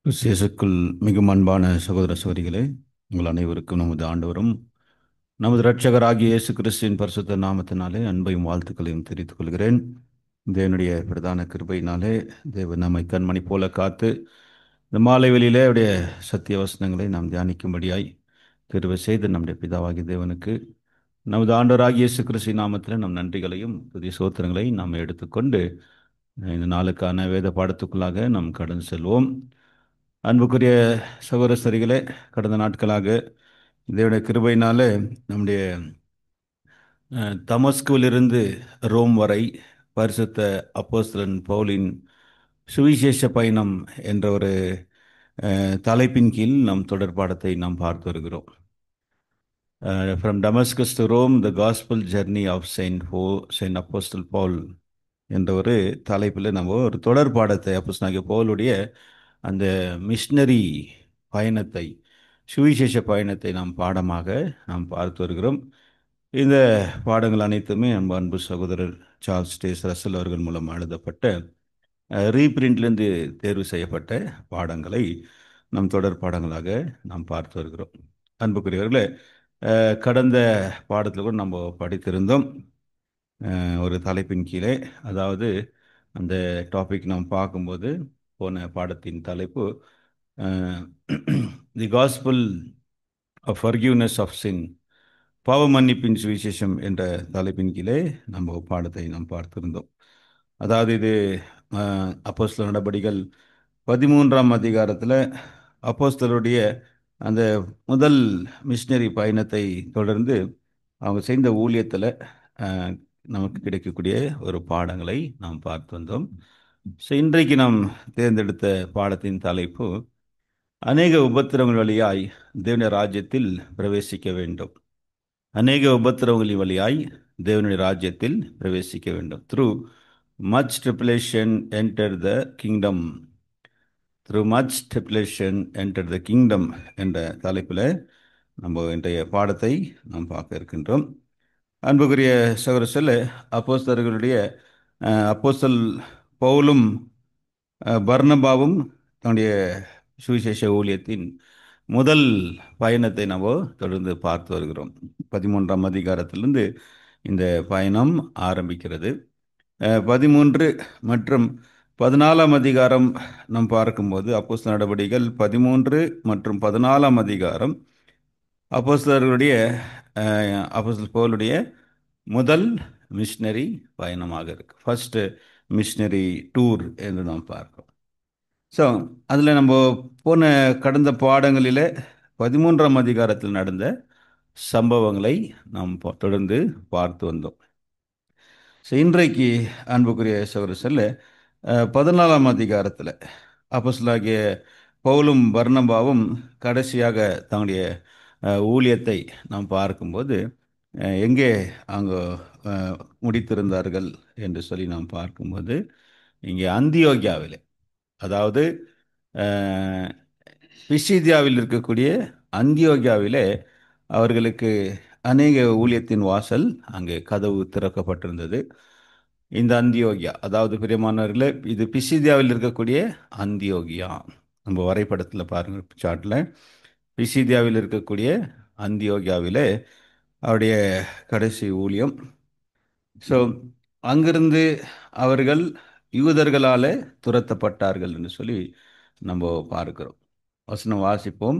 இயேசுக்குள் மிகவும் அன்பான சகோதர சகோதரிகளே, உங்கள் அனைவருக்கும் நமது ஆண்டவரும் நமது இரட்சகராகிய இயேசு கிறிஸ்துவின் பரிசுத்த நாமத்தினாலே அன்பையும் வாழ்த்துக்களையும் தெரிவித்துக் கொள்கிறேன். தேவனுடைய பிரதான கிருபையினாலே தேவன் நம்மை கண்மணி போல காத்து இந்த மாலை வெளியிலே அவருடைய சத்திய வசனங்களை நாம் தியானிக்கும்படியாய் கிருபை செய்து நம்முடைய பிதாவாகிய தேவனுக்கு நமது ஆண்டவராகிய இயேசு கிறிஸ்துவின் நாமத்தில் நம் நன்றிகளையும் துதி சோத்திரங்களையும் நாம் எடுத்துக்கொண்டு இந்த நாளுக்கான வேத பாடத்துக்குள்ளாக நாம் கடந்து செல்வோம். அன்புக்குரிய சகோதர சரிகளே, கடந்த நாட்களாக இதனுடைய கிருபையினால நம்முடைய தமஸ்குவிலிருந்து ரோம் வரை பரிசுத்த அப்போஸ்தலன் பவுலின் சுவிசேஷ பயணம் என்ற ஒரு தலைப்பின் கீழ் நம் தொடர் பாடத்தை நாம் பார்த்து வருகிறோம். From Damascus to Rome the gospel journey of Saint apostle Paul என்ற ஒரு தலைப்பில் நம்ம ஒரு தொடர் பாடத்தை அப்போஸ்தலனாகிய பவுலுடைய அந்த மிஷனரி பயணத்தை, சுவிசேஷ பயணத்தை நாம் பாடமாக நாம் பார்த்து வருகிறோம். இந்த பாடங்கள் அனைத்துமே நம்ம அன்பு சகோதரர் சார்ல்ஸ் டேஸ் ரசல் அவர்கள் மூலம் எழுதப்பட்ட ரீபிரிண்ட்லேருந்து தேர்வு செய்யப்பட்ட பாடங்களை நம் தொடர் பாடங்களாக நாம் பார்த்து வருகிறோம். அன்புக்குரியவர்களே, கடந்த பாடத்தில் கூட நம்ம படித்திருந்தோம் ஒரு தலைப்பின் கீழே. அதாவது அந்த டாபிக் நாம் பார்க்கும்போது போன பாடத்தின் தலைப்பு the gospel of forgiveness of sin, பாவ மன்னிப்பின் சுவிசேஷம் என்ற தலைப்பின் கீழே நம்ம பாடத்தை நாம் பார்த்திருந்தோம். அதாவது இது அப்போஸ்தலர் நடபடிகள் 13ஆம் அதிகாரத்தில் அப்போஸ்தலருடைய அந்த முதல் மிஷனரி பயணத்தை தொடர்ந்து அவங்க செய்த ஊழியத்தில் நமக்கு கிடைக்கக்கூடிய ஒரு பாடங்களை நாம் பார்த்து வந்தோம். ஸோ இன்றைக்கு நாம் தேர்ந்தெடுத்த பாடத்தின் தலைப்பு அநேக உபத்திரவங்கள் வழியாய் தேவனுடைய ராஜ்யத்தில் பிரவேசிக்க வேண்டும். அநேக உபத்திரவங்களின் வழியாய் தேவனுடைய ராஜ்யத்தில் பிரவேசிக்க வேண்டும். Through much tribulation enter the kingdom. Through much tribulation enter the kingdom என்ற தலைப்பில் நம்ம இன்றைய பாடத்தை நாம் பார்க்க இருக்கின்றோம். அன்புக்குரிய சகோதரர்களே, அப்போஸ்தலர்களுடைய அப்போஸ்தல் பவுலும் பர்னபாவும் தன்னுடைய சுவிசேஷ ஊழியத்தின் முதல் பயணத்தை நம்ம தொடர்ந்து பார்த்து வருகிறோம். 13ஆம் அதிகாரத்திலிருந்து இந்த பயணம் ஆரம்பிக்கிறது. 13 மற்றும் 14ஆம் அதிகாரம் நாம் பார்க்கும்போது அப்போஸ்தலர் நடபடிகள் 13 மற்றும் 14ஆம் அதிகாரம் அப்போஸ்தலர்களுடைய அப்போஸ்தலர் பவுலுடைய முதல் மிஷனரி பயணமாக இருக்கு. ஃபர்ஸ்ட் மிஷனரி டூர் என்று நாம் பார்க்கிறோம். ஸோ அதில் நம்ம போன கடந்த பாடங்களில் 13ஆம் அதிகாரத்தில் நடந்த சம்பவங்களை நாம் தொடர்ந்து பார்த்து வந்தோம். ஸோ இன்றைக்கு அன்புக்குரிய சகோதரர்களே, 14ஆம் அதிகாரத்தில் அப்போஸ்தலராகிய பவுலும் பர்னபாவும் கடைசியாக தங்களுடைய ஊழியத்தை நாம் பார்க்கும்போது எங்கே அங்கே முடித்திருந்தார்கள் என்று சொல்லி நாம் பார்க்கும்போது இங்கே அந்தியோகியாவில், அதாவது பிசிதியாவில் இருக்கக்கூடிய அந்தியோகியாவிலே அவர்களுக்கு அநேக ஊழியத்தின் வாசல் அங்கே கதவு திறக்கப்பட்டிருந்தது. இந்த அந்தியோகியா, அதாவது பிரியமானவர்களே, இது பிசிதியாவில் இருக்கக்கூடிய அந்தியோகியா. நம்ம வரைபடத்தில் பாருங்கள், சார்ட்டில் பிசிதியாவில் இருக்கக்கூடிய அந்தியோகியாவிலே அவருடைய கடைசி ஊழியம். ஸோ அங்கிருந்து அவர்கள் யூதர்களால் துரத்தப்பட்டார்கள் என்று சொல்லி நம்ம பார்க்கிறோம். வசனம் வாசிப்போம்.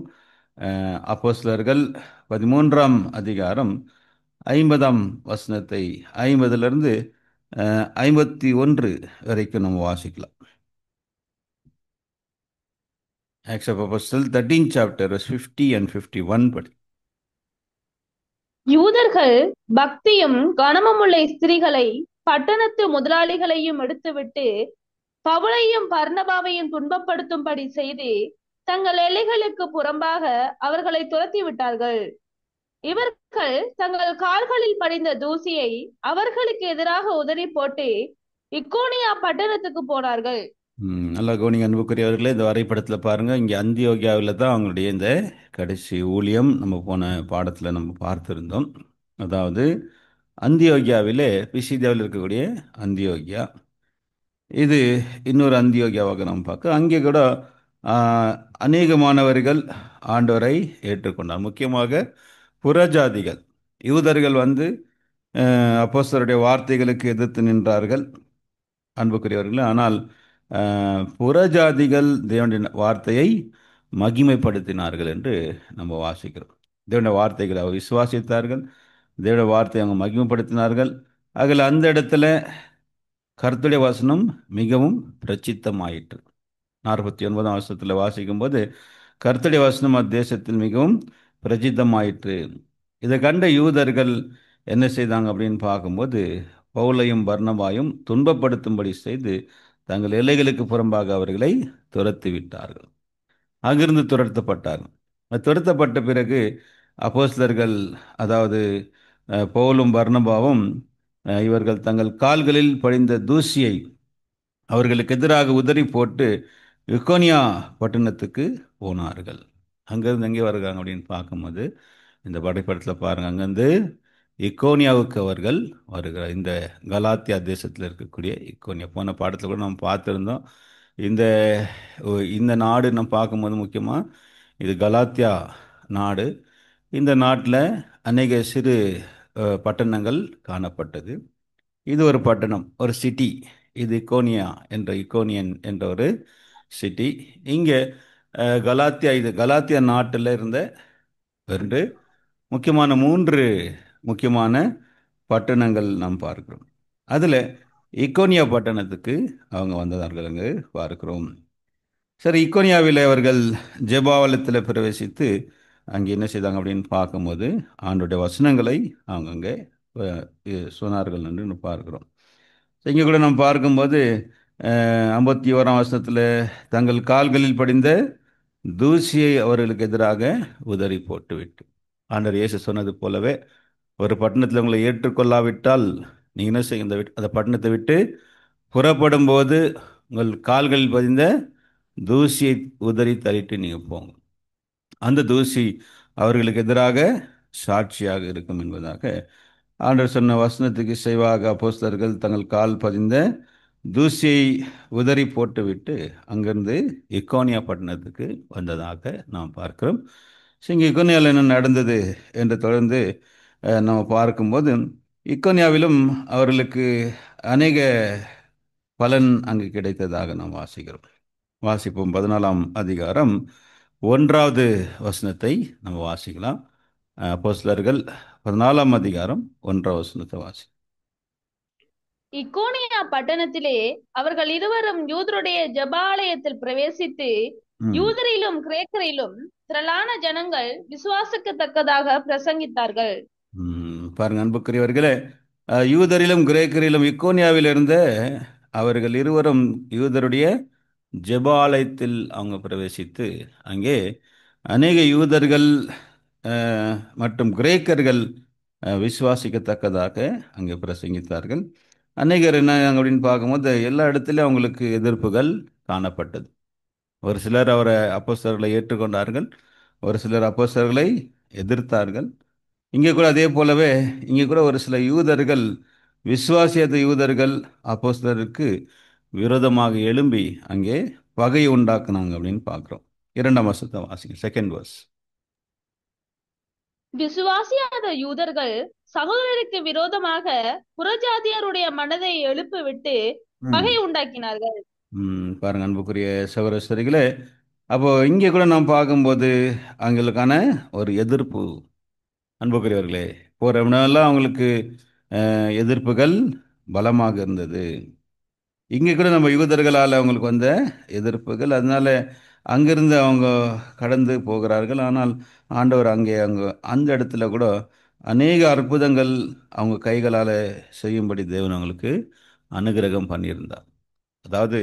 அப்போஸ்தலர்கள் 13ஆம் அதிகாரம் 50ஆம் வசனத்தை 50லிருந்து 51 வரைக்கும் நம்ம வாசிக்கலாம். ஆக்ட்ஸ் ஆஃப் அப்போஸ்தலர் 13th chapter verse 50 and 51 படி. யூதர்கள் பக்தியும் கனமுமுள்ள ஸ்திரீகளை பட்டணத்து முதலாளிகளையும் எடுத்துவிட்டு பவுலையும் பர்னபாவையும் துன்பப்படுத்தும்படி செய்து தங்கள் எல்லைகளுக்கு புறம்பாக அவர்களை துரத்தி விட்டார்கள். இவர்கள் தங்கள் கால்களில் படிந்த தூசியை அவர்களுக்கு எதிராக உதறி போட்டு இக்கோனியா பட்டணத்துக்கு போனார்கள். நல்லா கவனிங்க அன்புக்குரியவர்களே, இந்த வரைபடத்தில் பாருங்க, இங்கே அந்தியோகியாவில் தான் அவங்களுடைய இந்த கடைசி ஊழியம் நம்ம போன பாடத்தில் நம்ம பார்த்துருந்தோம். அதாவது அந்தியோகியாவிலே, பிசிதியாவில் இருக்கக்கூடிய அந்தியோகியா, இது இன்னொரு அந்தியோகியாவாக நம்ம பார்க்க. அங்கே கூட ஆஹ், அநேகமானவர்கள் ஆண்டவரை ஏற்றுக்கொண்டார். முக்கியமாக புறஜாதிகள். யூதர்கள் வந்து அப்போஸ்தலருடைய வார்த்தைகளுக்கு எதிர்த்து நின்றார்கள், அன்புக்குரியவர்கள். ஆனால் புறஜாதிகள் தேவனுடைய வார்த்தையை மகிமைப்படுத்தினார்கள் என்று நம்ம வாசிக்கிறோம். தேவனுடைய வார்த்தைகளை அவர் விசுவாசித்தார்கள், தேவனுடைய வார்த்தையை அவங்க மகிமைப்படுத்தினார்கள். அதில் அந்த இடத்துல கர்த்தருடைய வசனம் மிகவும் பிரசித்தமாயிற்று. 49ஆம் வசனத்தில் வாசிக்கும்போது கர்த்தருடைய வசனம் அத்தேசத்தில் மிகவும் பிரசித்தமாயிற்று. இதை கண்ட யூதர்கள் என்ன செய்தாங்க அப்படின்னு பார்க்கும்போது, பவுலையும் பர்னபாயும் துன்பப்படுத்தும்படி செய்து தங்கள் எல்லைகளுக்கு புறம்பாக அவர்களை துரத்தி விட்டார்கள். அங்கிருந்து துரத்தப்பட்டார்கள். துரத்தப்பட்ட பிறகு அப்போஸ்தலர்கள், அதாவது பவுலும் பர்னபாவும் இவர்கள் தங்கள் கால்களில் படிந்த தூசியை அவர்களுக்கு எதிராக உதறி போட்டு இக்கோனியா பட்டணத்துக்கு போனார்கள். அங்கிருந்து எங்கே வருகிறாங்க அப்படின்னு பார்க்கும்போது இந்த படைப்படத்தில் பாருங்க, அங்கேருந்து இக்கோனியாவுக்கு அவர்கள் வருகிறார். இந்த கலாத்தியா தேசத்தில் இருக்கக்கூடிய இக்கோனியா, போன பாடத்தில் கூட நம்ம பார்த்துருந்தோம். இந்த இந்த நாடு நம்ம பார்க்கும்போது முக்கியமாக இது கலாத்தியா நாடு. இந்த நாட்டில் அநேக சிறு பட்டணங்கள் காணப்பட்டது. இது ஒரு பட்டணம், ஒரு சிட்டி. இது இக்கோனியா என்ற, இக்கோனியன் என்ற ஒரு சிட்டி. இங்கே கலாத்தியா, இது கலாத்தியா நாட்டில் இருந்த ரெண்டு முக்கியமான, மூன்று முக்கியமான பட்டணங்கள் நாம் பார்க்கிறோம். அதில் இக்கோனியா பட்டணத்துக்கு அவங்க வந்ததார்கள் அங்கு பார்க்கிறோம். சரி, இக்கோனியாவில் அவர்கள் ஜெபாலயத்தில் பிரவேசித்து அங்கே என்ன செய்தாங்க அப்படின்னு பார்க்கும்போது ஆண்டுடைய வசனங்களை அவங்க அங்கே சொன்னார்கள் என்று நம்ம பார்க்கிறோம். இங்கே கூட நம்ம பார்க்கும்போது 51ஆம் வசனத்தில் தங்கள் கால்களில் படிந்த தூசியை அவர்களுக்கு எதிராக உதறி போட்டுவிட்டு, ஆண்டவர் இயேசு சொன்னது போலவே, ஒரு பட்டணத்தில் உங்களை ஏற்றுக்கொள்ளாவிட்டால் நீங்கள் என்ன செய்ய, அந்த பட்டணத்தை விட்டு புறப்படும் போது உங்கள் கால்களில் பதிந்த தூசியை உதறி தள்ளிட்டு நீங்கள் போங்க. அந்த தூசி அவர்களுக்கு எதிராக சாட்சியாக இருக்கும் என்பதாக ஆண்டவர் சொன்ன வசனத்துக்கு இசைவாக அப்போஸ்தலர்கள் தங்கள் கால் பதிந்த தூசியை உதறி போட்டுவிட்டு அங்கிருந்து இக்கோனியா பட்டணத்துக்கு வந்ததாக நாம் பார்க்கிறோம். ஸோ இங்கே இக்கோனியாவில் என்ன நடந்தது என்று தொடர்ந்து நம்ம பார்க்கும்போது, இக்கோனியாவிலும் அவர்களுக்கு அநேக பலன் அங்கு கிடைத்ததாக நாம் வாசிக்கிறோம். வாசிப்போம். 14ஆம் அதிகாரம் 1வது வசனத்தை நம்ம வாசிக்கலாம். அப்போஸ்தலர்கள் 14ஆம் அதிகாரம் 1வது வசனத்தை வாசி. இக்கோனியா பட்டணத்திலே அவர்கள் இருவரும் யூதருடைய ஜெபாலயத்தில் பிரவேசித்து ம். யூதரிலும் கிரேக்கரிலும் திரளான ஜனங்கள் விசுவாசிக்கத்தக்கதாக பிரசங்கித்தார்கள். பாருங்க அன்புக்குரியவர்களே, யூதரிலும் கிரேக்கரிலும் இக்கோனியாவில் இருந்த அவர்கள் இருவரும் யூதருடைய ஜெபாலயத்தில் அவங்க பிரவேசித்து அங்கே அநேக யூதர்கள் மற்றும் கிரேக்கர்கள் விசுவாசிக்கத்தக்கதாக அங்கே பிரசங்கித்தார்கள். அநேகர் என்ன அப்படின்னு பார்க்கும்போது எல்லா இடத்துலையும் அவங்களுக்கு எதிர்ப்புகள் காணப்பட்டது. ஒரு சிலர் அவரை, அப்போஸ்தலர்களை ஏற்றுக்கொண்டார்கள், ஒரு சிலர் அப்போஸ்தலர்களை எதிர்த்தார்கள். இங்கே கூட அதே போலவே இங்கே கூட ஒரு சில யூதர்கள், விசுவாசியாத யூதர்கள் அப்போஸ்தலருக்கு விரோதமாக எழும்பி அங்கே பகை உண்டாக்குனாங்க அப்படின்னு பார்க்குறோம். 2ஆம் வசனத்தை வாசிங்க, செகண்ட் வர்ஸ். விசுவாசியாத யூதர்கள் சகோதரருக்கு விரோதமாக புறஜாதியாருடைய மனதை எழுப்பிவிட்டு பகை உண்டாக்கினார்கள். பாருங்க அன்புக்குரிய சகோதரர்களே, அப்போ இங்கே கூட நாம் பார்க்கும்போது அவங்களுக்கான ஒரு எதிர்ப்பு, அன்புக்குரியவர்களே, போகிற இடமெல்லாம் அவங்களுக்கு எதிர்ப்புகள் பலமாக இருந்தது. இங்கே கூட நம்ம யூதர்களால் அவங்களுக்கு வந்த எதிர்ப்புகள், அதனால அங்கிருந்து அவங்க கடந்து போகிறார்கள். ஆனால் ஆண்டவர் அங்கே அந்த இடத்துல கூட அநேக அற்புதங்கள் அவங்க கைகளால் செய்யும்படி தேவன் அவங்களுக்கு அனுகிரகம் பண்ணியிருந்தார். அதாவது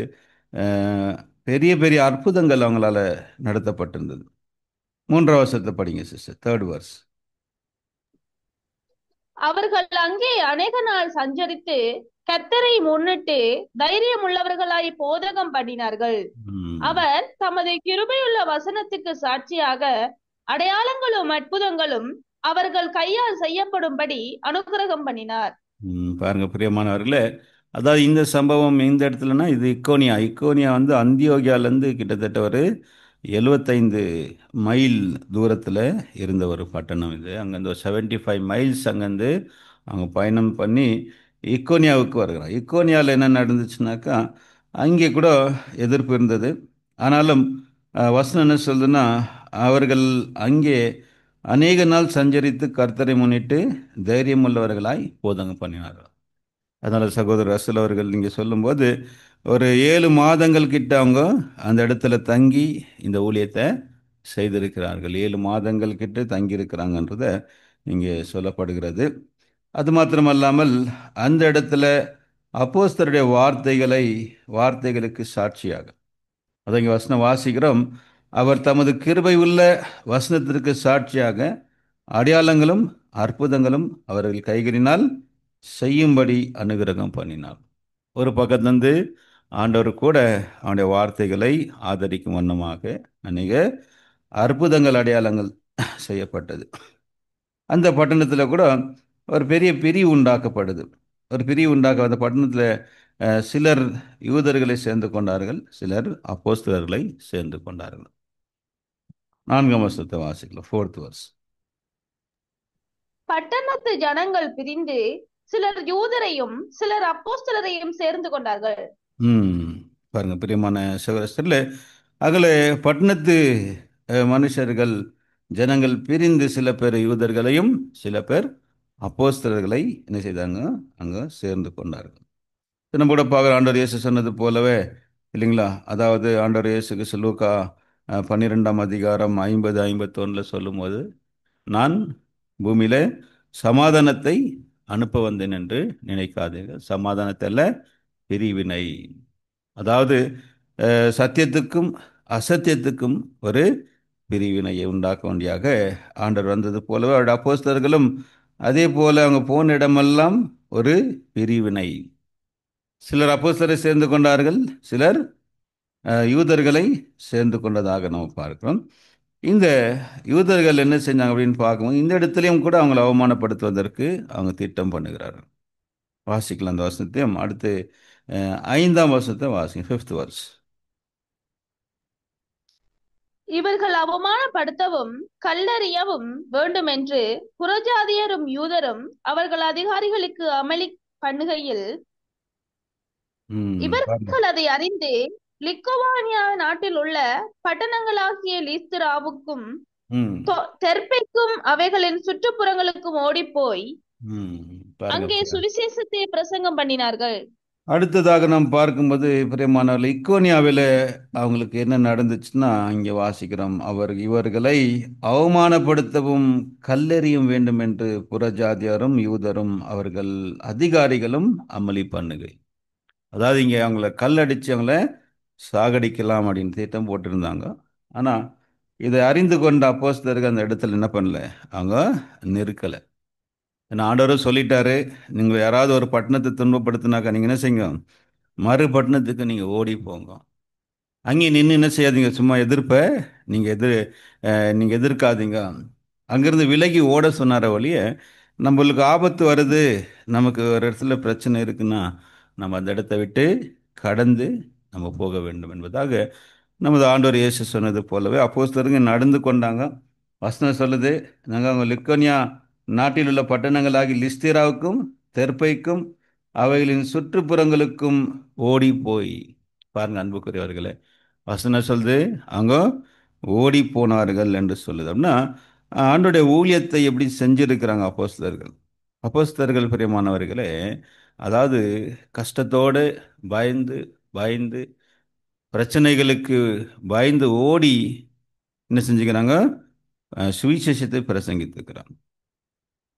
அஹ், பெரிய பெரிய அற்புதங்கள் அவங்களால நடத்தப்பட்டிருந்தது. 3ஆம் வசனத்தை படிங்க சிஸ்டர், தேர்ட் வர்ஸ். அவர்கள் அங்கே அநேக நாள் சஞ்சரித்து கர்த்தரை முன்னிட்டு தைரியம் உள்ளவர்களாய் போதகம் பண்ணினார்கள். அவர் தமது கிருபையுள்ள வசனத்துக்கு சாட்சியாக அடையாளங்களும் அற்புதங்களும் அவர்கள் கையால் செய்யப்படும்படி அனுக்கிரகம் பண்ணினார். பாருங்க பிரியமானவர்களே, அதாவது இந்த சம்பவம் இந்த இடத்துலனா இது இக்கோனியா. இக்கோனியா வந்து அந்தியோகியாலேருந்து கிட்டத்தட்ட ஒரு 75 மைல் தூரத்தில் இருந்த ஒரு பட்டணம் இது. அங்கேருந்து ஒரு 75 மைல்ஸ் அங்கேருந்து அவங்க பயணம் பண்ணி இக்கோனியாவுக்கு வருகிறாங்க. இக்கோனியாவில் என்ன நடந்துச்சுனாக்கா, அங்கே கூட எதிர்ப்பு இருந்தது. ஆனாலும் வசனம் என்ன சொல்லுதுன்னா, அவர்கள் அங்கே அநேக நாள் சஞ்சரித்து கர்த்தரை முன்னிட்டு தைரியம் உள்ளவர்களாய் போதகம் பண்ணினார்கள். அதனால் சகோதரர் ரசல் அவர்கள் நீங்கள் சொல்லும்போது ஒரு 7 மாதங்கள் கிட்ட அவங்க அந்த இடத்துல தங்கி இந்த ஊழியத்தை செய்திருக்கிறார்கள். 7 மாதங்கள் கிட்ட தங்கி இருக்கிறாங்கன்றத இங்கே சொல்லப்படுகிறது. அது மாத்திரமல்லாமல் அந்த இடத்துல அப்போஸ்தலருடைய வார்த்தைகளுக்கு சாட்சியாக அதை இங்கே வசனம் வாசிக்கிறோம். அவர் தமது கிருபை உள்ள வசனத்திற்கு சாட்சியாக அடையாளங்களும் அற்புதங்களும் அவர்கள் கைகளினால் செய்யும்படி அனுகிரகம் பண்ணினார். ஒரு பக்கத்திலிருந்து ஆண்டவர் கூட அவனுடைய வார்த்தைகளை ஆதரிக்கும் வண்ணமாக அநேக அற்புதங்கள் அடையாளங்கள் செய்யப்பட்டது. அந்த பட்டணத்தில் கூட ஒரு பெரிய பிரிவு உண்டாக்கப்படுது. ஒரு பிரிவு உண்டாக்க அந்த பட்டணத்தில் சிலர் யூதர்களை சேர்ந்து கொண்டார்கள், சிலர் அப்போஸ்தலர்களை சேர்ந்து கொண்டார்கள். 4 வாசிக்கலாம், 4 பட்டணத்து ஜனங்கள் பிரிந்து சிலர் யூதரையும் சிலர் அப்போஸ்தலரையும் சேர்ந்து கொண்டார்கள். பாருங்க பிரியமான சகோதரர்களே, அகல பட்டணத்து மனுஷர்கள் ஜனங்கள் பிரிந்து சில பேர் யூதர்களையும் சில பேர் அப்போஸ்தலர்களை என்ன செய்தாங்க, அங்கே சேர்ந்து கொண்டார்கள். நம்ம கூட பார்க்குற ஆண்டவர் இயேசு சொன்னது போலவே இல்லைங்களா? அதாவது ஆண்டவர் இயேசு கிறிஸ்து லூக்கா 12ஆம் அதிகாரம் 50-51 சொல்லும்போது, நான் பூமியில சமாதானத்தை அனுப்ப வந்தேன் என்று நினைக்காதீர்கள், சமாதானத்தை அல்ல பிரிவினை. அதாவது சத்தியத்துக்கும் அசத்தியத்துக்கும் ஒரு பிரிவினையை உண்டாக்க வேண்டியாக ஆண்டவர் வந்தது போலவே அவருடைய அப்போஸ்தலர்களும் அதே போல அவங்க போன இடமெல்லாம் ஒரு பிரிவினை. சிலர் அப்போஸ்தலரை சேர்ந்து கொண்டார்கள், சிலர் யூதர்களை சேர்ந்து கொண்டதாக நம்ம பார்க்கிறோம். இந்த யூதர்கள் என்ன செஞ்சாங்க அப்படின்னு பார்க்கும்போது இந்த இடத்துலையும் கூட அவங்களை அவமானப்படுத்துவதற்கு அவங்க திட்டம் பண்ணுகிறார்கள். வாசிக்கலாம் அந்த வசனத்தையும். அடுத்து 5ஆம் வசனத்தை வாசிங்க, 5th verse. இவர்கள் அவமானப்படுத்தவும் கல்லறியவும் வேண்டுமென்று புறஜாதியரும் யூதரும் அவர்கள் அதிகாரிகளுக்கு அமளி பண்ணுகையில் இவர்கள் அதை அறிந்து லிக்கோவானியா நாட்டில் உள்ள பட்டணங்களாகிய லீஸ்திராவுக்கும் தெர்பைக்கும் அவைகளின் சுற்றுப்புறங்களுக்கும் ஓடிப்போய் அங்கே சுவிசேஷத்தை பிரசங்கம் பண்ணினார்கள். அடுத்ததாக நாம் பார்க்கும்போது பிரியமானவர்கள், இக்கோனியாவில் அவங்களுக்கு என்ன நடந்துச்சுன்னா இங்கே வாசிக்கிறோம். இவர்களை அவமானப்படுத்தவும் கல்லெறியும் வேண்டும் என்று புறஜாதியாரும் யூதரும் அவர்கள் அதிகாரிகளும் அமளி பண்ணுகை. அதாவது இங்கே அவங்கள கல்லடிச்சு அவங்கள சாகடிக்கலாம் அப்படின்னு திட்டம் போட்டிருந்தாங்க. ஆனால் இதை அறிந்து கொண்ட அப்போஸ்தலர்கள் அந்த இடத்துல என்ன பண்ணல, அவங்க நிற்கலை. ஏன்னா ஆண்டவரும் சொல்லிட்டாரு, நீங்கள் யாராவது ஒரு பட்டணத்தை துன்பப்படுத்தினாக்கா நீங்கள் என்ன செய்யுங்க, மறு பட்டணத்துக்கு நீங்கள் ஓடி போங்க. அங்கே நின்று என்ன செய்யாதீங்க, சும்மா நீங்கள் எதிர்க்காதீங்க. அங்கேருந்து விலகி ஓட சொன்னார வழிய, நம்மளுக்கு ஆபத்து வருது, நமக்கு ஒரு இடத்துல பிரச்சனை இருக்குன்னா நம்ம அந்த இடத்த விட்டு கடந்து நம்ம போக வேண்டும் என்பதாக நமது ஆண்டவர் இயேசு சொன்னது போலவே அப்போஸ்தலருங்க நடந்து கொண்டாங்க. வசனம் சொல்லுது, நாங்கள் அவங்க லிக்கோனியா நாட்டில் உள்ள பட்டணங்களாகி லிஸ்திராவுக்கும் தெர்பைக்கும் அவைகளின் சுற்றுப்புறங்களுக்கும் ஓடி போய் பாருங்க அன்புக்குரியவர்களே, வசனம் சொல்லுது அவங்க ஓடி போனார்கள் என்று சொல்லுது. அப்படின்னா ஆண்டோடைய ஊழியத்தை எப்படி செஞ்சிருக்கிறாங்க அப்போஸ்தலர்கள். அப்போஸ்தலர்கள் பிரியமானவர்களே, அதாவது கஷ்டத்தோடு பயந்து பயந்து பிரச்சனைகளுக்கு பயந்து ஓடி என்ன செஞ்சுக்கிறாங்க, சுவிசேஷத்தை பிரசங்கித்துக்கிறாங்க.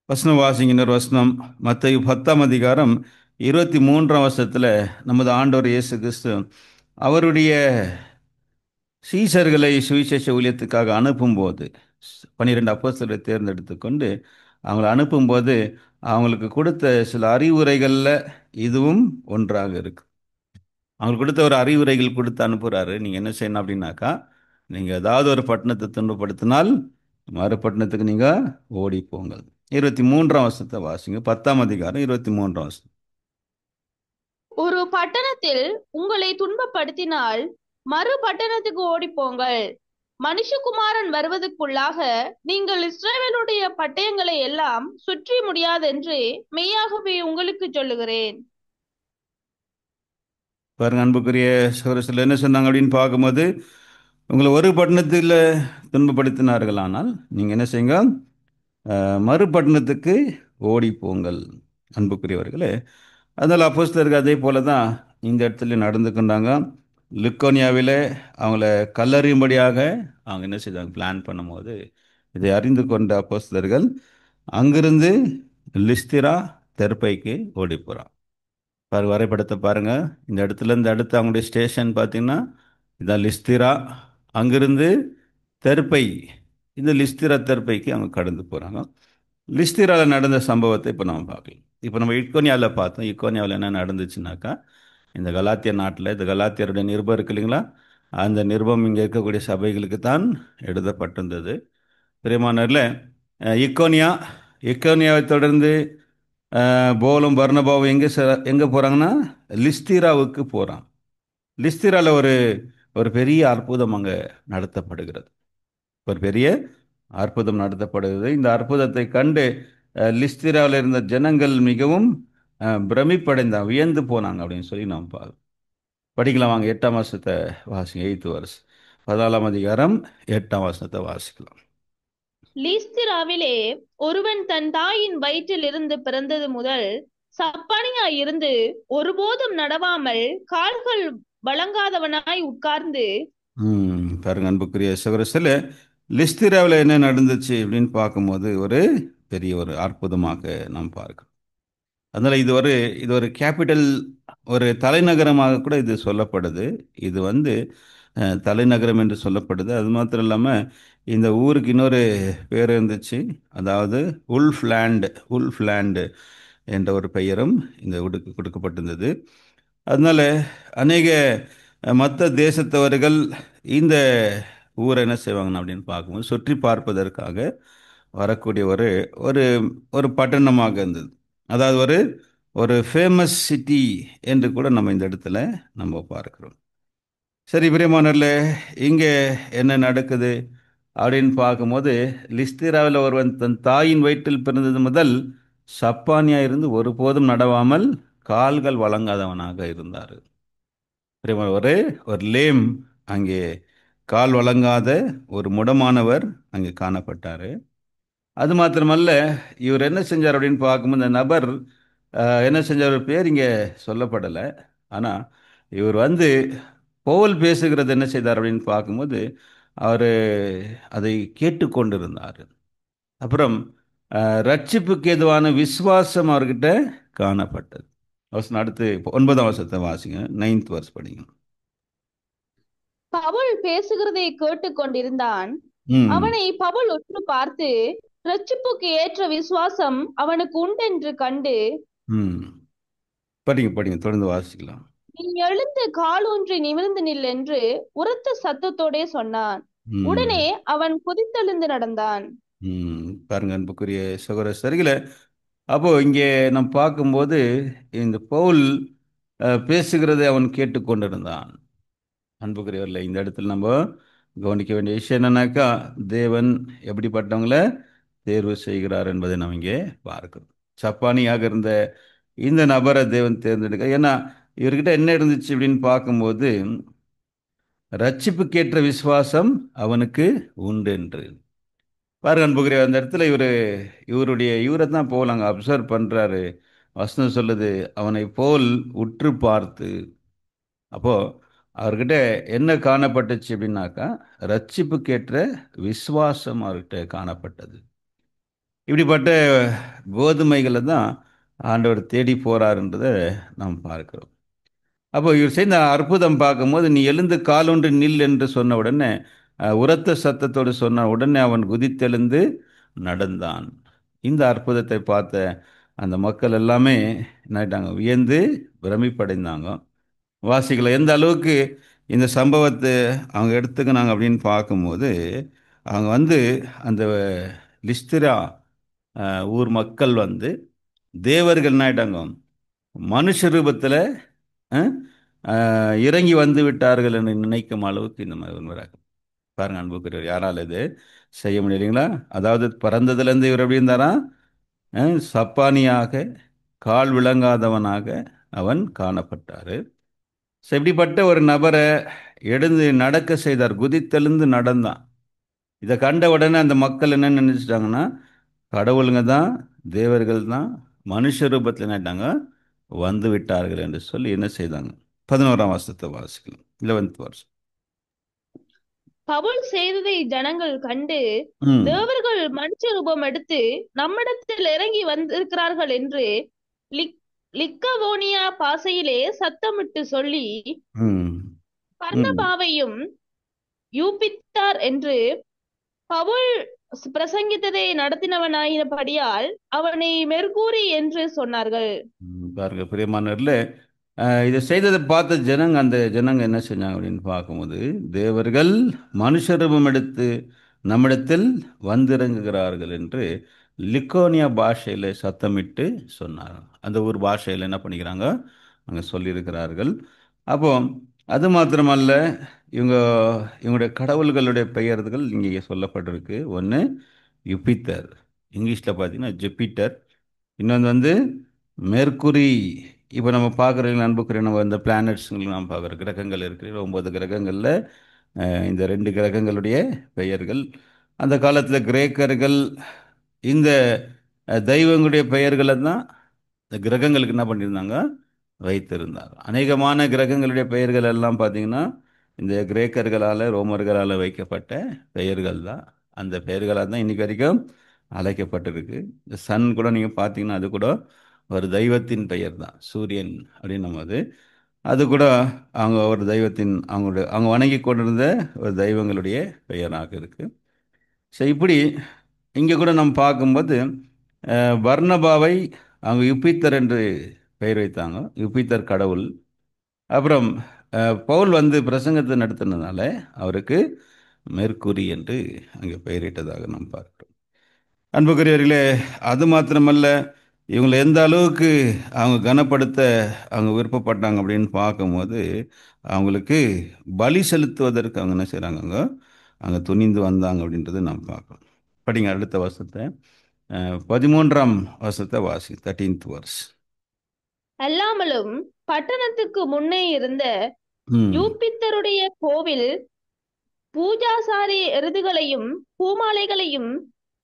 வசனம் வாசிங்க, இன்னொரு வசனம் மத்தேயு 10ஆம் அதிகாரம் 23ஆம் வசனத்தில் நமது ஆண்டவர் இயேசு கிறிஸ்து அவருடைய சீஷர்களை சுவிசேஷ ஊழியத்துக்காக அனுப்பும்போது 12 அப்போஸ்தலரை தேர்ந்தெடுத்து கொண்டு அவங்களை அனுப்பும்போது அவங்களுக்கு கொடுத்த சில அறிவுரைகளில் இதுவும் ஒன்றாக இருக்கு. அவங்களுக்கு கொடுத்த ஒரு அறிவுரைகள் கொடுத்து அனுப்புகிறாரு. நீங்கள் என்ன செய்யணும் அப்படின்னாக்கா, நீங்கள் ஏதாவது ஒரு பட்டணத்தை துன்பப்படுத்தினால் மறு பட்டணத்துக்கு நீங்கள் ஓடி போங்கள். 23ஆம் வசனத்தை வாசிங்க, 10ஆம் அதிகாரம் 23ஆம் வசனம். பட்டணத்தில் உங்களை துன்பப்படுத்தினால் மறு பட்டணத்துக்கு ஓடிப்போங்கள். மனுஷகுமாரன் வருவதற்குள்ளாக நீங்கள் இஸ்ரவேலுடைய பட்டயங்களை எல்லாம் சுற்றி முடியாதென்று மெய்யாகவே உங்களுக்கு சொல்லுகிறேன். பாருங்க அன்புக்குரிய சகோதரர்கள் என்ன சொன்னாங்க அப்படின்னு பார்க்கும்போது, உங்களை ஒரு பட்டணத்தில் துன்பப்படுத்தினார்களானால் நீங்கள் என்ன செய்யுங்க, மறுபட்டணத்துக்கு ஓடி போங்கள். அன்புக்குரியவர்களே, அதனால் அப்போஸ்தலர்கள் அதே போல தான் இந்த இடத்துல நடந்து கொண்டாங்க. லுக்கோனியாவில் அவங்கள கல்லறியும்படியாக அவங்க என்ன செய்தாங்க, பிளான் பண்ணும்போது இதை அறிந்து கொண்ட அப்போஸ்தலர்கள் அங்கிருந்து லிஸ்திரா தெர்பைக்கு ஓடி போகிறான். வரைபடத்தை பாருங்க. இந்த இடத்துல இருந்து அடுத்து அவங்களுடைய ஸ்டேஷன் பார்த்தீங்கன்னா இதான் லிஸ்திரா. அங்கிருந்து தெர்பை, இந்த லிஸ்திரா தெர்பைக்கு அவங்க கடந்து போகிறாங்க. லிஸ்திராவில் நடந்த சம்பவத்தை இப்போ நம்ம பார்க்கலாம். இப்போ நம்ம இக்கோனியாவில் பார்த்தோம். இக்கோனியாவில் என்ன நடந்துச்சுனாக்கா, இந்த கலாத்திய நாட்டில் இந்த கலாத்தியருடைய நிருபம் இருக்கு இல்லைங்களா, அந்த நிருபம் இங்கே இருக்கக்கூடிய சபைகளுக்கு தான் எழுதப்பட்டிருந்தது. பிரியமானவர்களே, இக்கோனியா, இக்கோனியாவை தொடர்ந்து போலும் பர்னபாவும் எங்கே போகிறாங்கன்னா லிஸ்திராவுக்கு போகிறான். லிஸ்திராவில் ஒரு ஒரு பெரிய அற்புதம் அங்கே நடத்தப்படுகிறது. ஒரு பெரிய அற்புதம் நடத்தப்படுகிறது. இந்த அற்புதத்தை கண்டு லிஸ்திராவில் இருந்த ஜனங்கள் மிகவும் பிரமிப்படைந்தாங்க, வியந்து போனாங்க அப்படின்னு சொல்லி நாம் படிக்கலாம். வாங்க 8ஆம் வசனத்தை வாசிங்க. 8th verse, 14ஆம் அதிகாரம் 8ஆம் வசனத்தை வாசிக்கலாம். லீஸ்திராவிலே ஒருவன் தன் தாயின் வயிற்றில் இருந்து பிறந்தது முதல் சப்பானியாய் இருந்து ஒருபோதும் நடவாமல் கால்கள் வழங்காதவனாய் உட்கார்ந்து. பாருங்க அன்புக்குரிய சகோதரர்களே, லிஸ்திராவில் என்ன நடந்துச்சு அப்படின்னு பார்க்கும்போது ஒரு பெரிய ஒரு அற்புதமாக நாம் பார்க்கிறோம். அதனால் இது ஒரு கேபிட்டல், ஒரு தலைநகரமாக கூட இது சொல்லப்படுது. இது தலைநகரம் என்று சொல்லப்படுது. அது மாத்திரம் இல்லாமல் இந்த ஊருக்கு இன்னொரு பேர் இருந்துச்சு. அதாவது உல்ஃப்லேண்டு என்ற ஒரு பெயரும் இந்த ஊருக்கு கொடுக்கப்பட்டிருந்தது. அதனால் அநேக மற்ற தேசத்தவர்கள் இந்த ஊரை என்ன செய்வாங்க அப்படின்னு பார்க்கும்போது சுற்றி பார்ப்பதற்காக வரக்கூடிய ஒரு ஒரு ஒரு பட்டணமாக இருந்தது. அதாவது ஒரு ஒரு ஃபேமஸ் சிட்டி என்று கூட நம்ம இந்த இடத்துல நம்ம பார்க்கிறோம். சரி பிரியமானவர்களே, இங்கே என்ன நடக்குது அப்படின்னு பார்க்கும்போது, லிஸ்திராவில் ஒருவன் தன் தாயின் வயிற்றில் பிறந்தது முதல் சப்பானியா இருந்து ஒருபோதும் நடவாமல் கால்கள் வழங்காதவனாக இருந்தார். ஒரு ஒரு லேம், அங்கே கால் வழங்காத ஒரு முடமானவர் அங்கே காணப்பட்டார். அது மாத்திரமல்ல, இவர் என்ன செஞ்சார் அப்படின்னு பார்க்கும்போது, இந்த நபர் என்ன செஞ்சார், ஒரு பேர் இங்கே சொல்லப்படலை. ஆனால் இவர் பவுல் பேசுகிறது என்ன செய்தார் அப்படின்னு பார்க்கும்போது, அவர் அதை கேட்டுக்கொண்டிருந்தார். அப்புறம் ரட்சிப்புக்கு ஏதுவான விசுவாசம் அவர்கிட்ட காணப்பட்டது. வசனம் அடுத்து 9ஆம் வசனத்தை வாசிங்க. 9th verse படிங்க. பவுல் பேசுகிறதை கேட்டுக் கொண்டிருந்தான். ம் அவனை பவுல் உற்று பார்த்து ரட்சிப்புக்கு ஏற்ற விசுவாசம் அவனுக்கு உண்டென்று கண்டு, ம் படிங்க படிங்க, தொடர்ந்து வாசிக்கலாம். நீ எழுந்து காலூன்றி நிமிர்ந்து நில் என்று உரத்த சத்தத்தோடே சொன்னான். ம் உடனே அவன் குதித்தெழுந்து நடந்தான். பாருங்க அன்புக்குரிய சகோதர சரிகள, அப்போ இங்கே நம்ம பார்க்கும்போது இந்த பவுல் பேசுகிறதை அவன் கேட்டுக்கொண்டிருந்தான். அன்புக்குரியவர்களே, இந்த இடத்துல நம்ம கவனிக்க வேண்டிய விஷயம் என்னன்னாக்கா, தேவன் எப்படிப்பட்டவங்களை தேர்வு செய்கிறார் என்பதை நாம் இங்கே பார்க்கிறோம். சப்பானியாக இருந்த இந்த நபரை தேவன் தேர்ந்தெடுக்க, ஏன்னா இவர்கிட்ட என்ன இருந்துச்சு அப்படின்னு பார்க்கும்போது, ரட்சிப்புக்கேற்ற விசுவாசம் அவனுக்கு உண்டு என்று. பாருங்க அன்புக்குரிய, அந்த இடத்துல இவரை தான் போல் அங்கே அப்சர்வ் பண்ணுறாரு. வசனம் சொல்லுது, அவனை போல் உற்று பார்த்து. அப்போ அவர்கிட்ட என்ன காணப்பட்டுச்சு அப்படின்னாக்கா, ரட்சிப்புக்கேற்ற விசுவாசம் அவர்கிட்ட காணப்பட்டது. இப்படிப்பட்ட கோதுமைகளை தான் ஆண்டவர் தேடி போறாருன்றதை நாம் பார்க்கிறோம். அப்போ இவர் செய்த அற்புதம் பார்க்கும்போது, நீ எழுந்து காலொன்று நில் என்று சொன்ன உடனே, உரத்த சத்தத்தோடு சொன்ன உடனே அவன் குதித்தெழுந்து நடந்தான். இந்த அற்புதத்தை பார்த்த அந்த மக்கள் எல்லாமே என்னாயிட்டாங்க, வியந்து பிரமிப்படைந்தாங்க. வாசிகளை எந்த அளவுக்கு இந்த சம்பவத்தை அவங்க எடுத்துக்கினாங்க அப்படின்னு பார்க்கும்போது, அவங்க அந்த லிஸ்திரா ஊர் மக்கள் தேவர்கள் என்னாயிட்டாங்க, மனுஷ ரூபத்தில் அஹ், இறங்கி வந்து விட்டார்கள் என்று நினைக்கும் அளவுக்கு இந்த மாதிரி வராங்க. பாருங்க அன்புக்குரியவர், யாரால இது செய்ய முடியலைங்களா? அதாவது பிறந்ததுலேருந்து இவர் எப்படி இருந்தாரா? சப்பானியாக, கால் விளங்காதவனாக அவன் காணப்பட்டார். So, இப்படிப்பட்ட ஒரு நபரை எழுந்து நடக்க செய்தார், குதித்தெழுந்து நடந்தான். இதை கண்ட உடனே அந்த மக்கள் என்ன நினைச்சிட்டாங்கன்னா, கடவுளுங்க தான், தேவர்கள் தான் மனுஷ ரூபத்தில் என்னட்டாங்க வந்து விட்டார்கள் என்று சொல்லி என்ன செய்தாங்க? 11ஆம் வசனத்தை வாசிக்கலாம். 11th வருஷம். பவுல் செய்ததை ஜனங்கள் கண்டு, ம். தேவர்கள் மனுஷ ரூபம் எடுத்து நம்மிடத்தில் இறங்கி வந்திருக்கிறார்கள் என்று லிக் லிக்கவோனியா பாசையிலே சத்தமிட்டு சொல்லி, ம். ம். பர்னபாவையும் யூபித்தார் என்று பவுல் பிரசங்கித்ததை நடத்தினவனாயினபடியால் அவனை மெர்கூரி என்று சொன்னார்கள். பாருங்க பிரியமானவர்களே, இதை செய்ததை பார்த்த ஜனங்க, அந்த ஜனங்க என்ன செஞ்சாங்க அப்படின்னு பார்க்கும்போது, தேவர்கள் மனுஷரூபம் எடுத்து நம்மிடத்தில் வந்திறங்குகிறார்கள் என்று லிக்கோனியா பாஷையில் சத்தமிட்டு சொன்னார். அந்த ஊர் பாஷையில் என்ன பண்ணிக்கிறாங்க, அங்கே சொல்லியிருக்கிறார்கள். அப்போ அது மாத்திரமல்ல, இவங்க இவங்களுடைய கடவுள்களுடைய பெயர்கள் இங்கே சொல்லப்பட்டிருக்கு. ஒன்று யுபித்தர், இங்கிலீஷில் பார்த்தீங்கன்னா ஜெபிட்டர். இன்னொன்று வந்து மெர்க்குரி. இப்போ நம்ம பார்க்குற அன்புக்குரிய நம்ம இந்த பிளானட்ஸுங்களை நாம் பார்க்குற கிரகங்கள் இருக்கிற 9 கிரகங்களில் இந்த 2 கிரகங்களுடைய பெயர்கள். அந்த காலத்தில் கிரேக்கர்கள் இந்த தெய்வங்களுடைய பெயர்களை தான் இந்த கிரகங்களுக்கு என்ன பண்ணியிருந்தாங்க, வைத்திருந்தாங்க. அநேகமான கிரகங்களுடைய பெயர்கள் எல்லாம் பார்த்தீங்கன்னா இந்த கிரேக்கர்களால் ரோமர்களால் வைக்கப்பட்ட பெயர்கள் தான். அந்த பெயர்களால் தான் இன்னைக்கு வரைக்கும் அழைக்கப்பட்டிருக்கு. இந்த சன் கூட நீங்கள் பார்த்தீங்கன்னா அது கூட ஒரு தெய்வத்தின் பெயர் தான், சூரியன் அப்படின்னு நம்ம அது அது கூட அவங்க ஒரு தெய்வத்தின், அவங்க வணங்கி கொண்டிருந்த ஒரு தெய்வங்களுடைய பெயராக இருக்கு. ஸோ இப்படி இங்கே கூட நம்ம பார்க்கும்போது பர்னபாவை அவங்க யுப்பித்தர் என்று பெயர் வைத்தாங்க, யுப்பித்தர் கடவுள். அப்புறம் பவுல் வந்து பிரசங்கத்தை நடத்தினதுனால அவருக்கு மெர்க்குரி என்று அங்கே பெயரிட்டதாக நாம் பார்க்கிறோம். அன்புக்குரியவர்களே, அது மாத்திரமல்ல, இவங்களை எந்த அளவுக்கு அவங்க கனப்படுத்த அவங்க விருப்பப்பட்டாங்க அப்படின்னு பார்க்கும்போது, அவங்களுக்கு பலி செலுத்துவதற்கு அவங்க என்ன செய்கிறாங்க, அங்கே துணிந்து வந்தாங்க அப்படின்றது நாம் பார்க்கணும். படிங்க அடுத்த வருஷத்தை, 13ஆம் வருஷத்தை வாசி, 13th verse. அல்லாமலும் பட்டணத்துக்கு முன்னே இருந்த ம். யூபித்தருடைய கோவில் பூஜாசாரி எருதுகளையும் பூமாலைகளையும்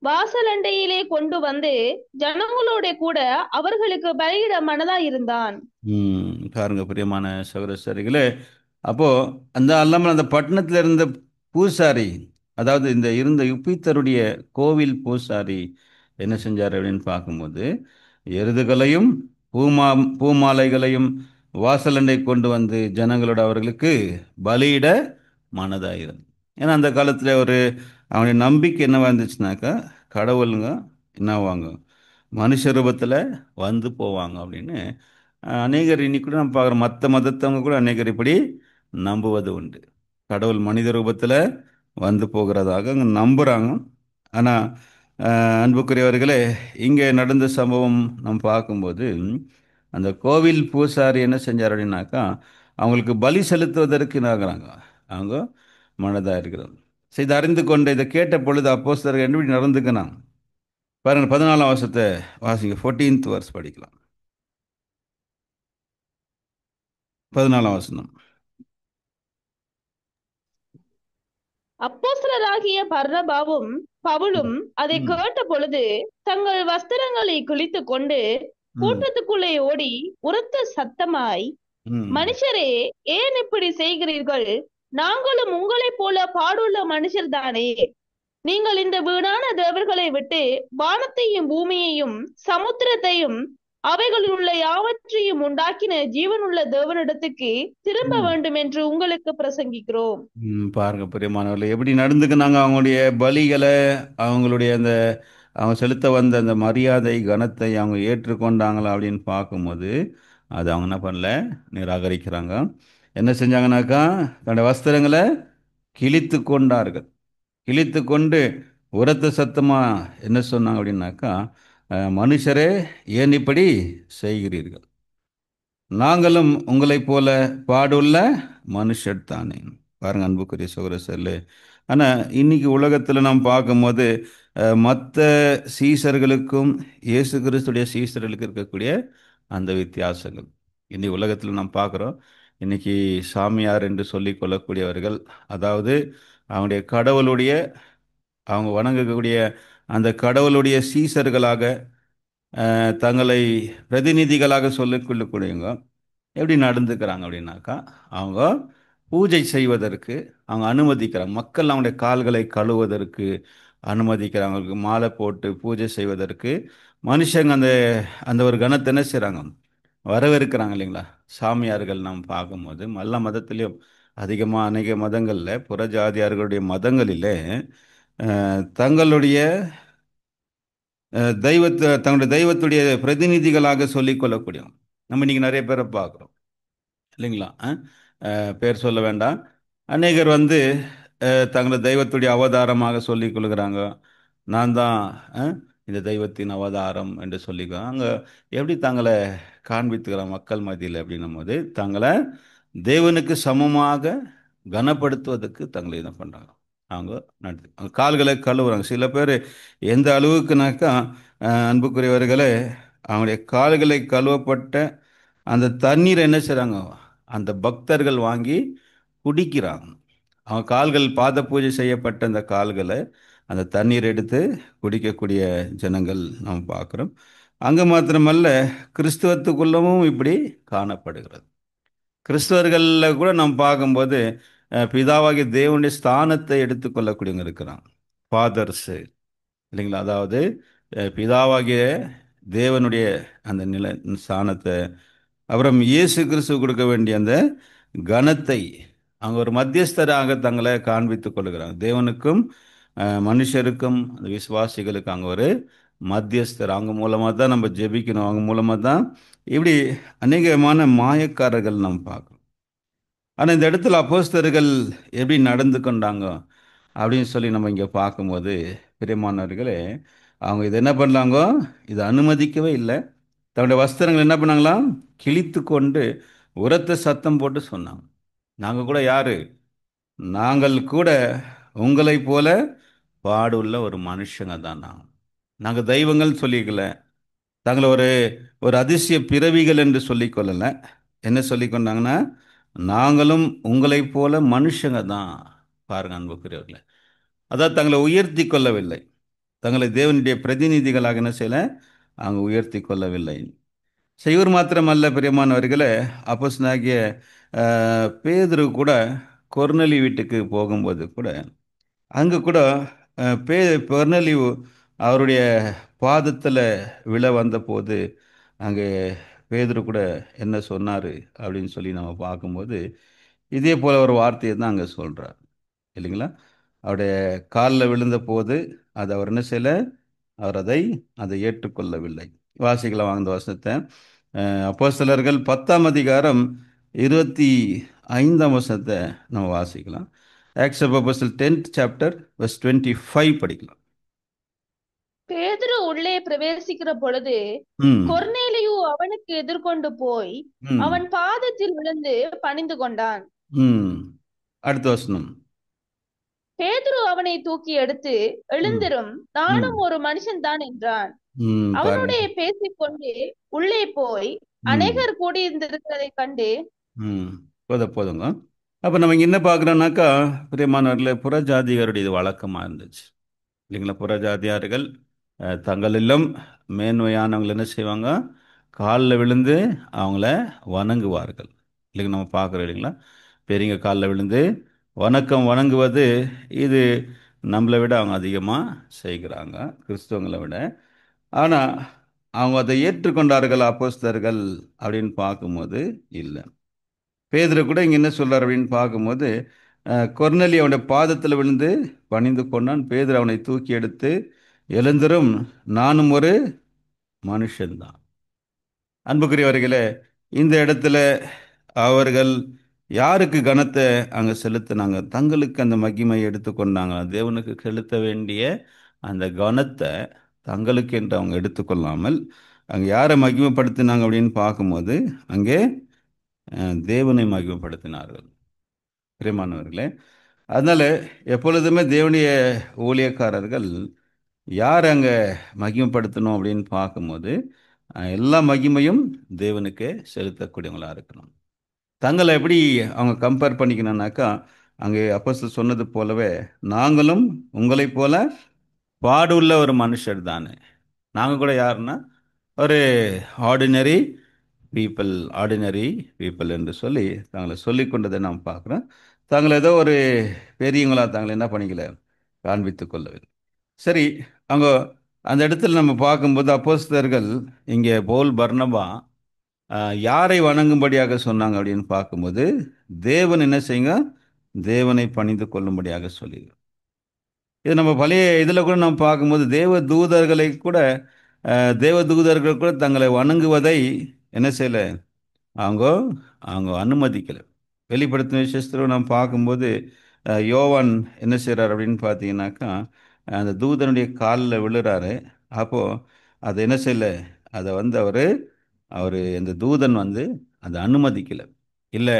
வாசலண்டையிலே கொண்டு வந்து ஜனங்களோட கூட அவர்களுக்கு பலியிட மனதாயிருந்தான். பாருங்க பிரியமான சகோதரர்களே, அப்போ அந்த அல்லாமல் அந்த பட்டணத்தில் இருந்த பூசாரி, அதாவது இந்த இருந்த யுப்பித்தருடைய கோவில் பூசாரி என்ன செஞ்சார் அப்படின்னு பார்க்கும்போது, எருதுகளையும் பூமா பூமாலைகளையும் வாசலண்டை கொண்டு வந்து ஜனங்களோட அவர்களுக்கு பலியிட மனதாயிரும். ஏன்னா அந்த காலத்தில் ஒரு அவனுடைய நம்பிக்கை என்னவா இருந்துச்சுனாக்கா, கடவுளுங்க என்னவாங்க மனுஷ ரூபத்தில் வந்து போவாங்க அப்படின்னு. அநேகர் இன்னைக்கு கூட நம்ம பார்க்குற மற்ற மதத்தவங்க கூட அநேகர் இப்படி நம்புவது உண்டு. கடவுள் மனித ரூபத்தில் வந்து போகிறதாக அங்கே நம்புகிறாங்க. ஆனால் அன்புக்குரியவர்களே, இங்கே நடந்த சம்பவம் நம்ம பார்க்கும்போது, அந்த கோவில் பூசாரி என்ன செஞ்சார் அப்படின்னாக்கா, அவங்களுக்கு பலி செலுத்துவதற்கு என்ன ஆகுறாங்க, அவங்க மனதாக இருக்கிறாங்க. சரி, இதை அறிந்து கொண்டு இதை கேட்ட பொழுது அப்போஸ்தலர்கள் எப்படி நடந்துக்கணும் பாருங்க. 14ஆம் வருஷத்தை வாசிங்க, 14th verse படிக்கலாம். 14ஆம் வசனம். அப்போஸ்தலராகிய பர்னபாவும் பவுலும் அதை ம். கேட்ட பொழுது தங்கள் வஸ்திரங்களை கிழித்துக் கொண்டு ம். கூட்டத்துக்குள்ளே ஓடி உரத்த சத்தமாய், ம். மனுஷரே, ஏன் இப்படி செய்கிறீர்கள்? நாங்களும் உங்களைப் போல பாடுள்ள மனுஷர்தானே. நீங்கள் இந்த வீணான தேவர்களை விட்டு வானத்தையும் பூமியையும் சமுத்திரத்தையும் அவைகளில் உள்ள யாவற்றையும் உண்டாக்கின ஜீவனுள்ள தேவனிடத்துக்கு திரும்ப ம். வேண்டும் என்று உங்களுக்கு பிரசங்கிக்கிறோம். பாருங்க பிரியமானவர்களே, எப்படி நடந்துக்கினாங்க. அவங்களுடைய பலிகளை, அவங்களுடைய அந்த அவங்க செலுத்த வந்த அந்த மரியாதை கனத்தை அவங்க ஏற்றுக்கொண்டாங்களா அப்படின்னு பார்க்கும்போது, அது அவங்க என்ன பண்ணல, நிராகரிக்கிறாங்க. என்ன செஞ்சாங்கனாக்கா, தன்னுடைய வஸ்திரங்களை கிழித்து கொண்டார்கள். கிழித்து கொண்டு உரத்த சத்தமா என்ன சொன்னாங்க அப்படின்னாக்கா, மனுஷரே, ஏன் இப்படி செய்கிறீர்கள்? நாங்களும் உங்களைப் போல பாடுள்ள மனுஷர் தானே. பாருங்க அன்புக்குரிய சகோதர சொல்லு. ஆனால் இன்னைக்கு உலகத்தில் நாம் பார்க்கும்போது மற்ற சீசர்களுக்கும் இயேசு கிறிஸ்துடைய சீசர்களுக்கு இருக்கக்கூடிய அந்த வித்தியாசங்கள் இன்னைக்கு உலகத்தில் நாம் பார்க்குறோம். இன்னைக்கு சாமியார் என்று சொல்லிக் கொள்ளக்கூடியவர்கள், அதாவது அவங்களுடைய கடவுளுடைய, அவங்க வணங்கக்கூடிய அந்த கடவுளுடைய சீசர்களாக தங்களை பிரதிநிதிகளாக சொல்லிக் கொள்ளக்கூடியவங்க எப்படி நடந்துக்கிறாங்க அப்படின்னாக்கா, அவங்க பூஜை செய்வதற்கு அவங்க அனுமதிக்கிறாங்க. மக்கள் அவங்களுடைய கால்களை கழுவுவதற்கு அனுமதிக்கிறாங்க. அவங்களுக்கு மாலை போட்டு பூஜை செய்வதற்கு மனுஷங்க அந்த அந்த ஒரு கணத்தை என்ன செய்கிறாங்க, வரவேற்கிறாங்க இல்லைங்களா? சாமியார்கள் நாம் பார்க்கும்போது எல்லா மதத்திலையும் அதிகமாக அநேக மதங்களில் புறஜாதியார்களுடைய மதங்களிலே தங்களுடைய தெய்வத்தை தங்களுடைய தெய்வத்துடைய பிரதிநிதிகளாக சொல்லிக் கொள்ளக்கூடியவங்க நம்ம இன்னைக்கு நிறைய பேரை பார்க்குறோம் இல்லைங்களா? பேர் சொல்ல வேண்டாம். அநேகர் வந்து தங்களை தெய்வத்துடைய அவதாரமாக சொல்லிக் கொள்கிறாங்க. நான் தான் இந்த தெய்வத்தின் அவதாரம் என்று சொல்லிக்கிறாங்க. அங்கே எப்படி தங்களை காண்பித்துக்கிறாங்க மக்கள் மத்தியில் அப்படின்னும் போது, தங்களை தேவனுக்கு சமமாக கனப்படுத்துவதற்கு தங்களை என்ன பண்ணுறாங்க, அவங்க நடத்து அவங்க கால்களை கழுவுறாங்க. சில பேர் எந்த அளவுக்குனாக்கா, அன்புக்குரியவர்களே, அவங்களுடைய கால்களை கழுவப்பட்ட அந்த தண்ணீர் என்ன செய்கிறாங்க, அந்த பக்தர்கள் வாங்கி குடிக்கிறாங்க. அவங்க கால்கள் பாத பூஜை செய்யப்பட்ட அந்த கால்களை அந்த தண்ணீர் எடுத்து குடிக்கக்கூடிய ஜனங்கள் நாம் பார்க்குறோம். அங்கே மாத்திரமல்ல, கிறிஸ்துவத்துக்குள்ளவும் இப்படி காணப்படுகிறது. கிறிஸ்தவர்களில் கூட நாம் பார்க்கும்போது பிதாவாகிய தேவனுடைய ஸ்தானத்தை எடுத்துக்கொள்ளக்கூடியவங்க இருக்கிறாங்க, ஃபாதர்ஸு இல்லைங்களா? அதாவது பிதாவாகிய தேவனுடைய அந்த ஸ்தானத்தை, அப்புறம் இயேசு கிறிஸ்து கொடுக்க வேண்டிய அந்த கனத்தை அவங்க ஒரு மத்தியஸ்தராக தங்களை காண்பித்துக் கொள்கிறாங்க. தேவனுக்கும் மனுஷருக்கும் அந்த விசுவாசிகளுக்கு அங்கே ஒரு மத்தியஸ்தர், அவங்க மூலமாக தான் நம்ம ஜெபிக்கணும், அவங்க மூலமாக தான் இப்படி அநேகமான மாயக்காரர்கள் நம்ம பார்க்கணும். ஆனால் இந்த இடத்துல அப்போஸ்தலர்கள் எப்படி நடந்து கொண்டாங்க அப்படின்னு சொல்லி நம்ம இங்கே பார்க்கும்போது, பிரியமானவர்களே, அவங்க இது என்ன பண்ணலாங்க, இதை அனுமதிக்கவே இல்லை. தன்னுடைய வஸ்திரங்கள் என்ன பண்ணாங்களாம், கிழித்து கொண்டு உரத்த சத்தம் போட்டு சொன்னாங்க, நாங்கள் கூட யாரு, நாங்கள் கூட உங்களைப் போல பாடுள்ள ஒரு மனுஷங்க தான். நாங்கள் தெய்வங்கள் சொல்லிக்கல, தங்களை ஒரு ஒரு அதிசய பிறவிகள் என்று சொல்லிக்கொள்ளலை. என்ன சொல்லி கொண்டாங்கன்னா, நாங்களும் உங்களைப் போல மனுஷங்க தான். பாருங்க அன்புக்குரியவர்களே, அதாவது தங்களை உயர்த்தி கொள்ளவில்லை, தங்களை தேவனுடைய பிரதிநிதிகளாக என்ன செய்யல, அவங்க உயர்த்தி கொள்ளவில்லை. செய்வர் மாத்திரமல்ல பிரியமானவர்களே, அப்போஸ்தலனாகிய பேதுரு கூட கொர்நேலியு வீட்டுக்கு போகும்போது கூட அங்கே கூட பே கொர்நேலியு அவருடைய பாதத்தில் விழ வந்தபோது அங்கே பேதுரு கூட என்ன சொன்னார் அப்படின்னு சொல்லி நம்ம பார்க்கும்போது, இதே போல் ஒரு வார்த்தையை தான் அங்கே சொல்கிறார் இல்லைங்களா? அவருடைய காலில் விழுந்த போது அது அவர் என்ன செய்யல, அவர் அதை ஏற்றுக்கொள்ளவில்லை. வாசிக்கலாம் வாங்க வசனத்தை. அப்போஸ்தலர்கள் 10ஆம் அதிகாரம் 25ஆம் வசனத்தை நம்ம வாசிக்கலாம். ஆக்ட்ஸ் ஆஃப் அப்போஸ்தலர் 10th chapter verse 25 படிக்கலாம். பேதுரு உள்ளே பிரவேசிக்கிற பொழுது ம் கொர்நேலியு அவனுக்கு எதிர்கொண்டு போய் ம் அவன் பாதத்தில் விழுந்து பணிந்து கொண்டான். ம் அடுத்த வசனம். பேதுரு அவனை தூக்கி எடுத்து, ம் எழுந்திரும், ம் நானும் ஒரு மனுஷன்தான் என்றான். பாருங்க. அவனுடைய பேசிக்கொண்டே உள்ளே போய் ம் அநேகர் கூடியிருந்திருக்கிறதைக் கண்டு, ம் போதுங்க. அப்போ நம்ம இங்கே என்ன பார்க்குறோம்னாக்கா, பிரியமானவர்களே, புறஜாதிகாருடைய இது வழக்கமாக இருந்துச்சு இல்லைங்களா? புறஜாதியார்கள் தங்களிலும் மேன்மையானவங்களை என்ன செய்வாங்க, காலில் விழுந்து அவங்கள வணங்குவார்கள் இல்லைங்க? நம்ம பார்க்குறோம் இல்லைங்களா? பெரியவங்க காலில் விழுந்து வணங்குவது இது நம்மளை விட அவங்க அதிகமாக செய்கிறாங்க, கிறிஸ்தவங்களை விட. ஆனால் அவங்க அதை ஏற்றுக்கொண்டார்கள் அப்போஸ்தலர்கள் அப்படின்னு பார்க்கும்போது இல்லை. பேதுரு கூட இங்கே என்ன சொல்றார் அப்படின்னு பார்க்கும்போது, கொர்நேலியு அவனுடைய பாதத்தில் விழுந்து பணிந்து கொண்டான். பேதுரு அவனை தூக்கி எடுத்து, எழுந்திரும், நானும் ஒரு மனுஷன்தான். அன்புக்குரியவர்களே, இந்த இடத்துல அவர்கள் யாருக்கு கனத்தை அங்கே செலுத்தினாங்க, தங்களுக்கு அந்த மகிமையை எடுத்துக்கொண்டாங்க. தேவனுக்கு செலுத்த வேண்டிய அந்த கனத்தை தங்களுக்கு என்று அவங்க எடுத்துக்கொள்ளாமல் அங்கே யாரை மகிமைப்படுத்தினாங்க அப்படின்னு பார்க்கும்போது, அங்கே தேவனை மகிமைப்படுத்தினார்கள். பிரியமானவர்களே, அதனால எப்பொழுதுமே தேவனுடைய ஊழியக்காரர்கள் யார் அங்கே மகிமைப்படுத்தணும் அப்படின்னு பார்க்கும்போது எல்லா மகிமையும் தேவனுக்கே செலுத்தக்கூடியவங்களா இருக்கணும். தங்களை எப்படி அவங்க கம்பேர் பண்ணிக்கணும்னாக்கா, அங்கே அப்போஸ்தலர் சொன்னது போலவே நாங்களும் உங்களைப் போல பாடுள்ள ஒரு மனுஷர் தானே. நாங்கள் கூட யாருன்னா ஒரு ஆர்டினரி பீப்புள், ஆர்டினரி பீப்புள் என்று சொல்லி தங்களை சொல்லிக் கொண்டதை நாம் பார்க்குறோம். தாங்கள் ஏதோ ஒரு பெரியவங்களா தாங்களை என்ன பண்ணிக்கல, காண்பித்துக் கொள்ளவில்லை. சரி, அங்கே அந்த இடத்துல நம்ம பார்க்கும்போது அப்போஸ்தலர்கள் இங்கே பவுல் பர்னபா யாரை வணங்கும்படியாக சொன்னாங்க அப்படின்னு பார்க்கும்போது தேவன் என்ன செய்யுங்க, தேவனை பணிந்து கொள்ளும்படியாக சொல்லி. இது நம்ம பழைய இதில் கூட நம்ம பார்க்கும்போது தேவ தூதர்களை கூட தேவ தூதர்கள் கூட தங்களை வணங்குவதை என்ன செய்யல, அவங்க அவங்க அனுமதிக்கலை. வெளிப்படுத்தின விசேஷத்தில் நம்ம பார்க்கும்போது யோவான் என்ன செய்கிறார் அப்படின்னு பார்த்தீங்கன்னாக்கா, அந்த தூதனுடைய காலில் விழுறாரு. அப்போது அதை என்ன செய்யலை, அதை வந்து அவர் அந்த தூதன் வந்து அதை அனுமதிக்கலை. இல்லை,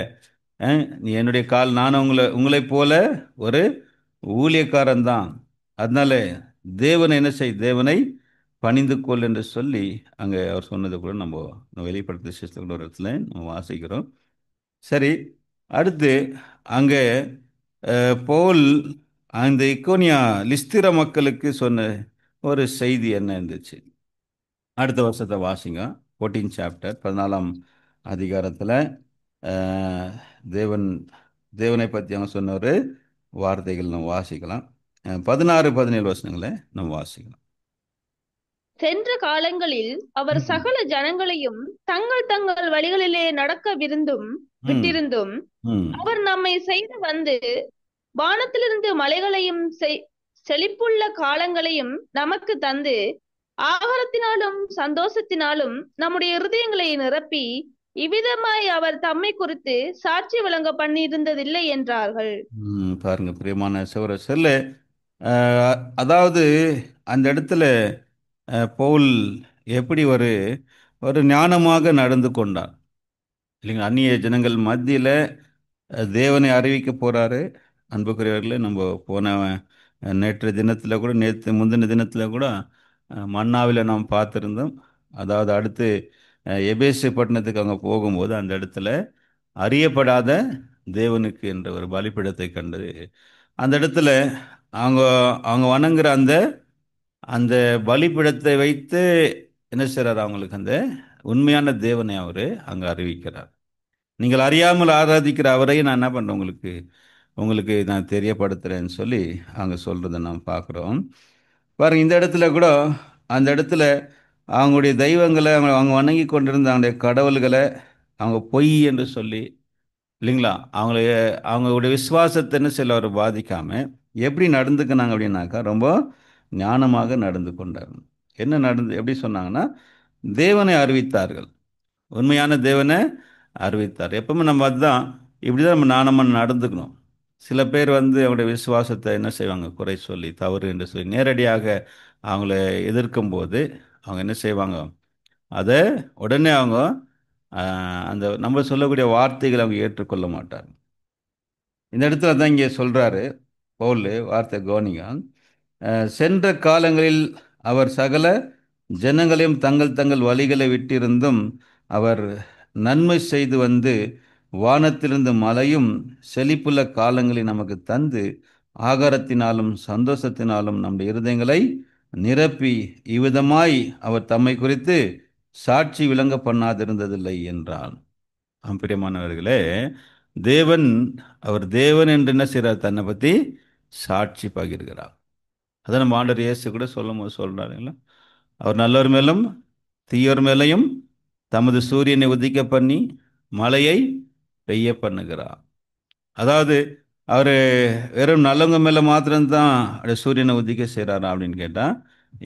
நீ என்னுடைய கால், நான் உங்களைப் போல ஒரு ஊழியக்காரன் தான், அதனால தேவனை என்ன செய், தேவனை பணிந்து கொள் என்று சொல்லி அங்கே அவர் சொன்னதை கூட நம்ம வெளிப்படுத்த விசேஷத்தில் ஒரு இடத்துல நம்ம வாசிக்கிறோம். சரி, அடுத்து அங்கே பவுல் அந்த இக்கோனியா லிஸ்திர மக்களுக்கு சொன்ன ஒரு செய்தி என்ன இருந்துச்சு? அடுத்த வருஷத்தை வாசிங்க. 14 சாப்டர் 14ஆம் அதிகாரத்தில் தேவன் தேவனை பற்றி அவங்க சொன்ன ஒரு வார்த்தைகள் நம்ம வாசிக்கலாம். 16-17 வசனங்களை நம்ம வாசிக்கலாம். சென்ற காலங்களில் அவர் ம், சகல ஜனங்களையும் தங்கள் தங்கள் வழிகளிலே நடக்க ம், விட்டிருந்தும் ம். அவர் நம்மை செய்து வந்து வானத்திலிருந்து மலைகளையும் செழிப்புள்ள காலங்களையும் நமக்கு தந்து ஆகாரத்தினாலும் சந்தோஷத்தினாலும் நம்முடைய இருதயங்களை நிரப்பி இவ்விதமாய் அவர் தம்மை குறித்து சாட்சி விளங்க பண்ணியிருந்ததில்லை என்றார்கள். பாருங்க பிரியமான சிவர செல்ல, அதாவது அந்த இடத்துல பவுல் எப்படி ஒரு ஒரு ஞானமாக நடந்து கொண்டார் இல்லைங்களா? அந்நிய ஜனங்கள் மத்தியில் தேவனை அறிவிக்க போகிறாரு. அன்புக்குரியவர்களே, நம்ம போன நேற்று தினத்தில் கூட, நேற்று முந்தின தினத்தில் கூட மன்னாவில் நாம் பார்த்துருந்தோம். அதாவது அடுத்து எபேசு பட்டணத்துக்கு அங்கே போகும்போது அந்த இடத்துல அறியப்படாத தேவனுக்கு என்ற ஒரு பலிபீடத்தை கண்டு அந்த இடத்துல அவங்க அவங்க வணங்குற அந்த அந்த பலிபீடத்தை வைத்து என்ன செய்கிறார், அவங்களுக்கு அந்த உண்மையான தேவனை அவர் அங்கே அறிவிக்கிறார். நீங்கள் அறியாமல் ஆராதிக்கிற அவரை நான் என்ன பண்ணுறேன், உங்களுக்கு உங்களுக்கு நான் தெரியப்படுத்துகிறேன்னு சொல்லி அவங்க சொல்கிறத நாம் பார்க்குறோம். பாருங்க, இந்த இடத்துல கூட அந்த இடத்துல அவங்களுடைய தெய்வங்களை அவங்க அவங்க வணங்கி கொண்டிருந்த அவங்களுடைய கடவுள்களை அவங்க பொய் என்று சொல்லி இல்லைங்களா, அவங்களுடைய விசுவாசத்தை என்ன செய்யல அவர் பாதிக்காம எப்படி நடந்துக்கினாங்க அப்படின்னாக்கா, ரொம்ப ஞானமாக நடந்து கொண்டார். என்ன நடந்து எப்படி சொன்னாங்கன்னா, தேவனை அறிவித்தார்கள், உண்மையான தேவனை அறிவித்தார். எப்பவுமே நம்ம அதுதான், இப்படி தான் நம்ம நாணமாக நடந்துக்கணும். சில பேர் வந்து அவங்களுடைய விசுவாசத்தை என்ன செய்வாங்க, குறை சொல்லி தவறு என்று சொல்லி நேரடியாக அவங்கள எதிர்க்கும் போது அவங்க என்ன செய்வாங்க, அதை உடனே அவங்க அந்த நம்ம சொல்லக்கூடிய வார்த்தைகளை அவங்க ஏற்றுக்கொள்ள மாட்டார். இந்த இடத்துல தான் இங்கே சொல்கிறாரு பவுல், வார்த்தை கவனிங்க. சென்ற காலங்களில் அவர் சகல ஜனங்களையும் தங்கள் தங்கள் வழிகளை விட்டிருந்தும் அவர் நன்மை செய்து வந்து வானத்திலிருந்து மழையும் செழிப்புள்ள காலங்களை நமக்கு தந்து ஆகாரத்தினாலும் சந்தோஷத்தினாலும் நம்முடைய இருதயங்களை நிரப்பி இவ்விதமாய் அவர் தம்மை குறித்து சாட்சி விளங்க பண்ணாதிருந்ததில்லை என்றான். பிரியமானவர்களே, தேவன் அவர் தேவன் என்று என்ன செய்கிறார், தன்னை பற்றி சாட்சி பகிர்கிறார். அதை நம்ம ஆண்டவர் இயேசு கூட சொல்லும் போது சொல்கிறாருங்களா, அவர் நல்லவர் மேலும் தீயோர் மேலையும் தமது சூரியனை உதிக்க பண்ணி மழையை பெய்ய பண்ணுகிறார். அதாவது அவர் வெறும் நல்லவங்க மேலே மாத்திரம்தான் அப்படியே சூரியனை உதிக்க செய்கிறாரா அப்படின்னு கேட்டால்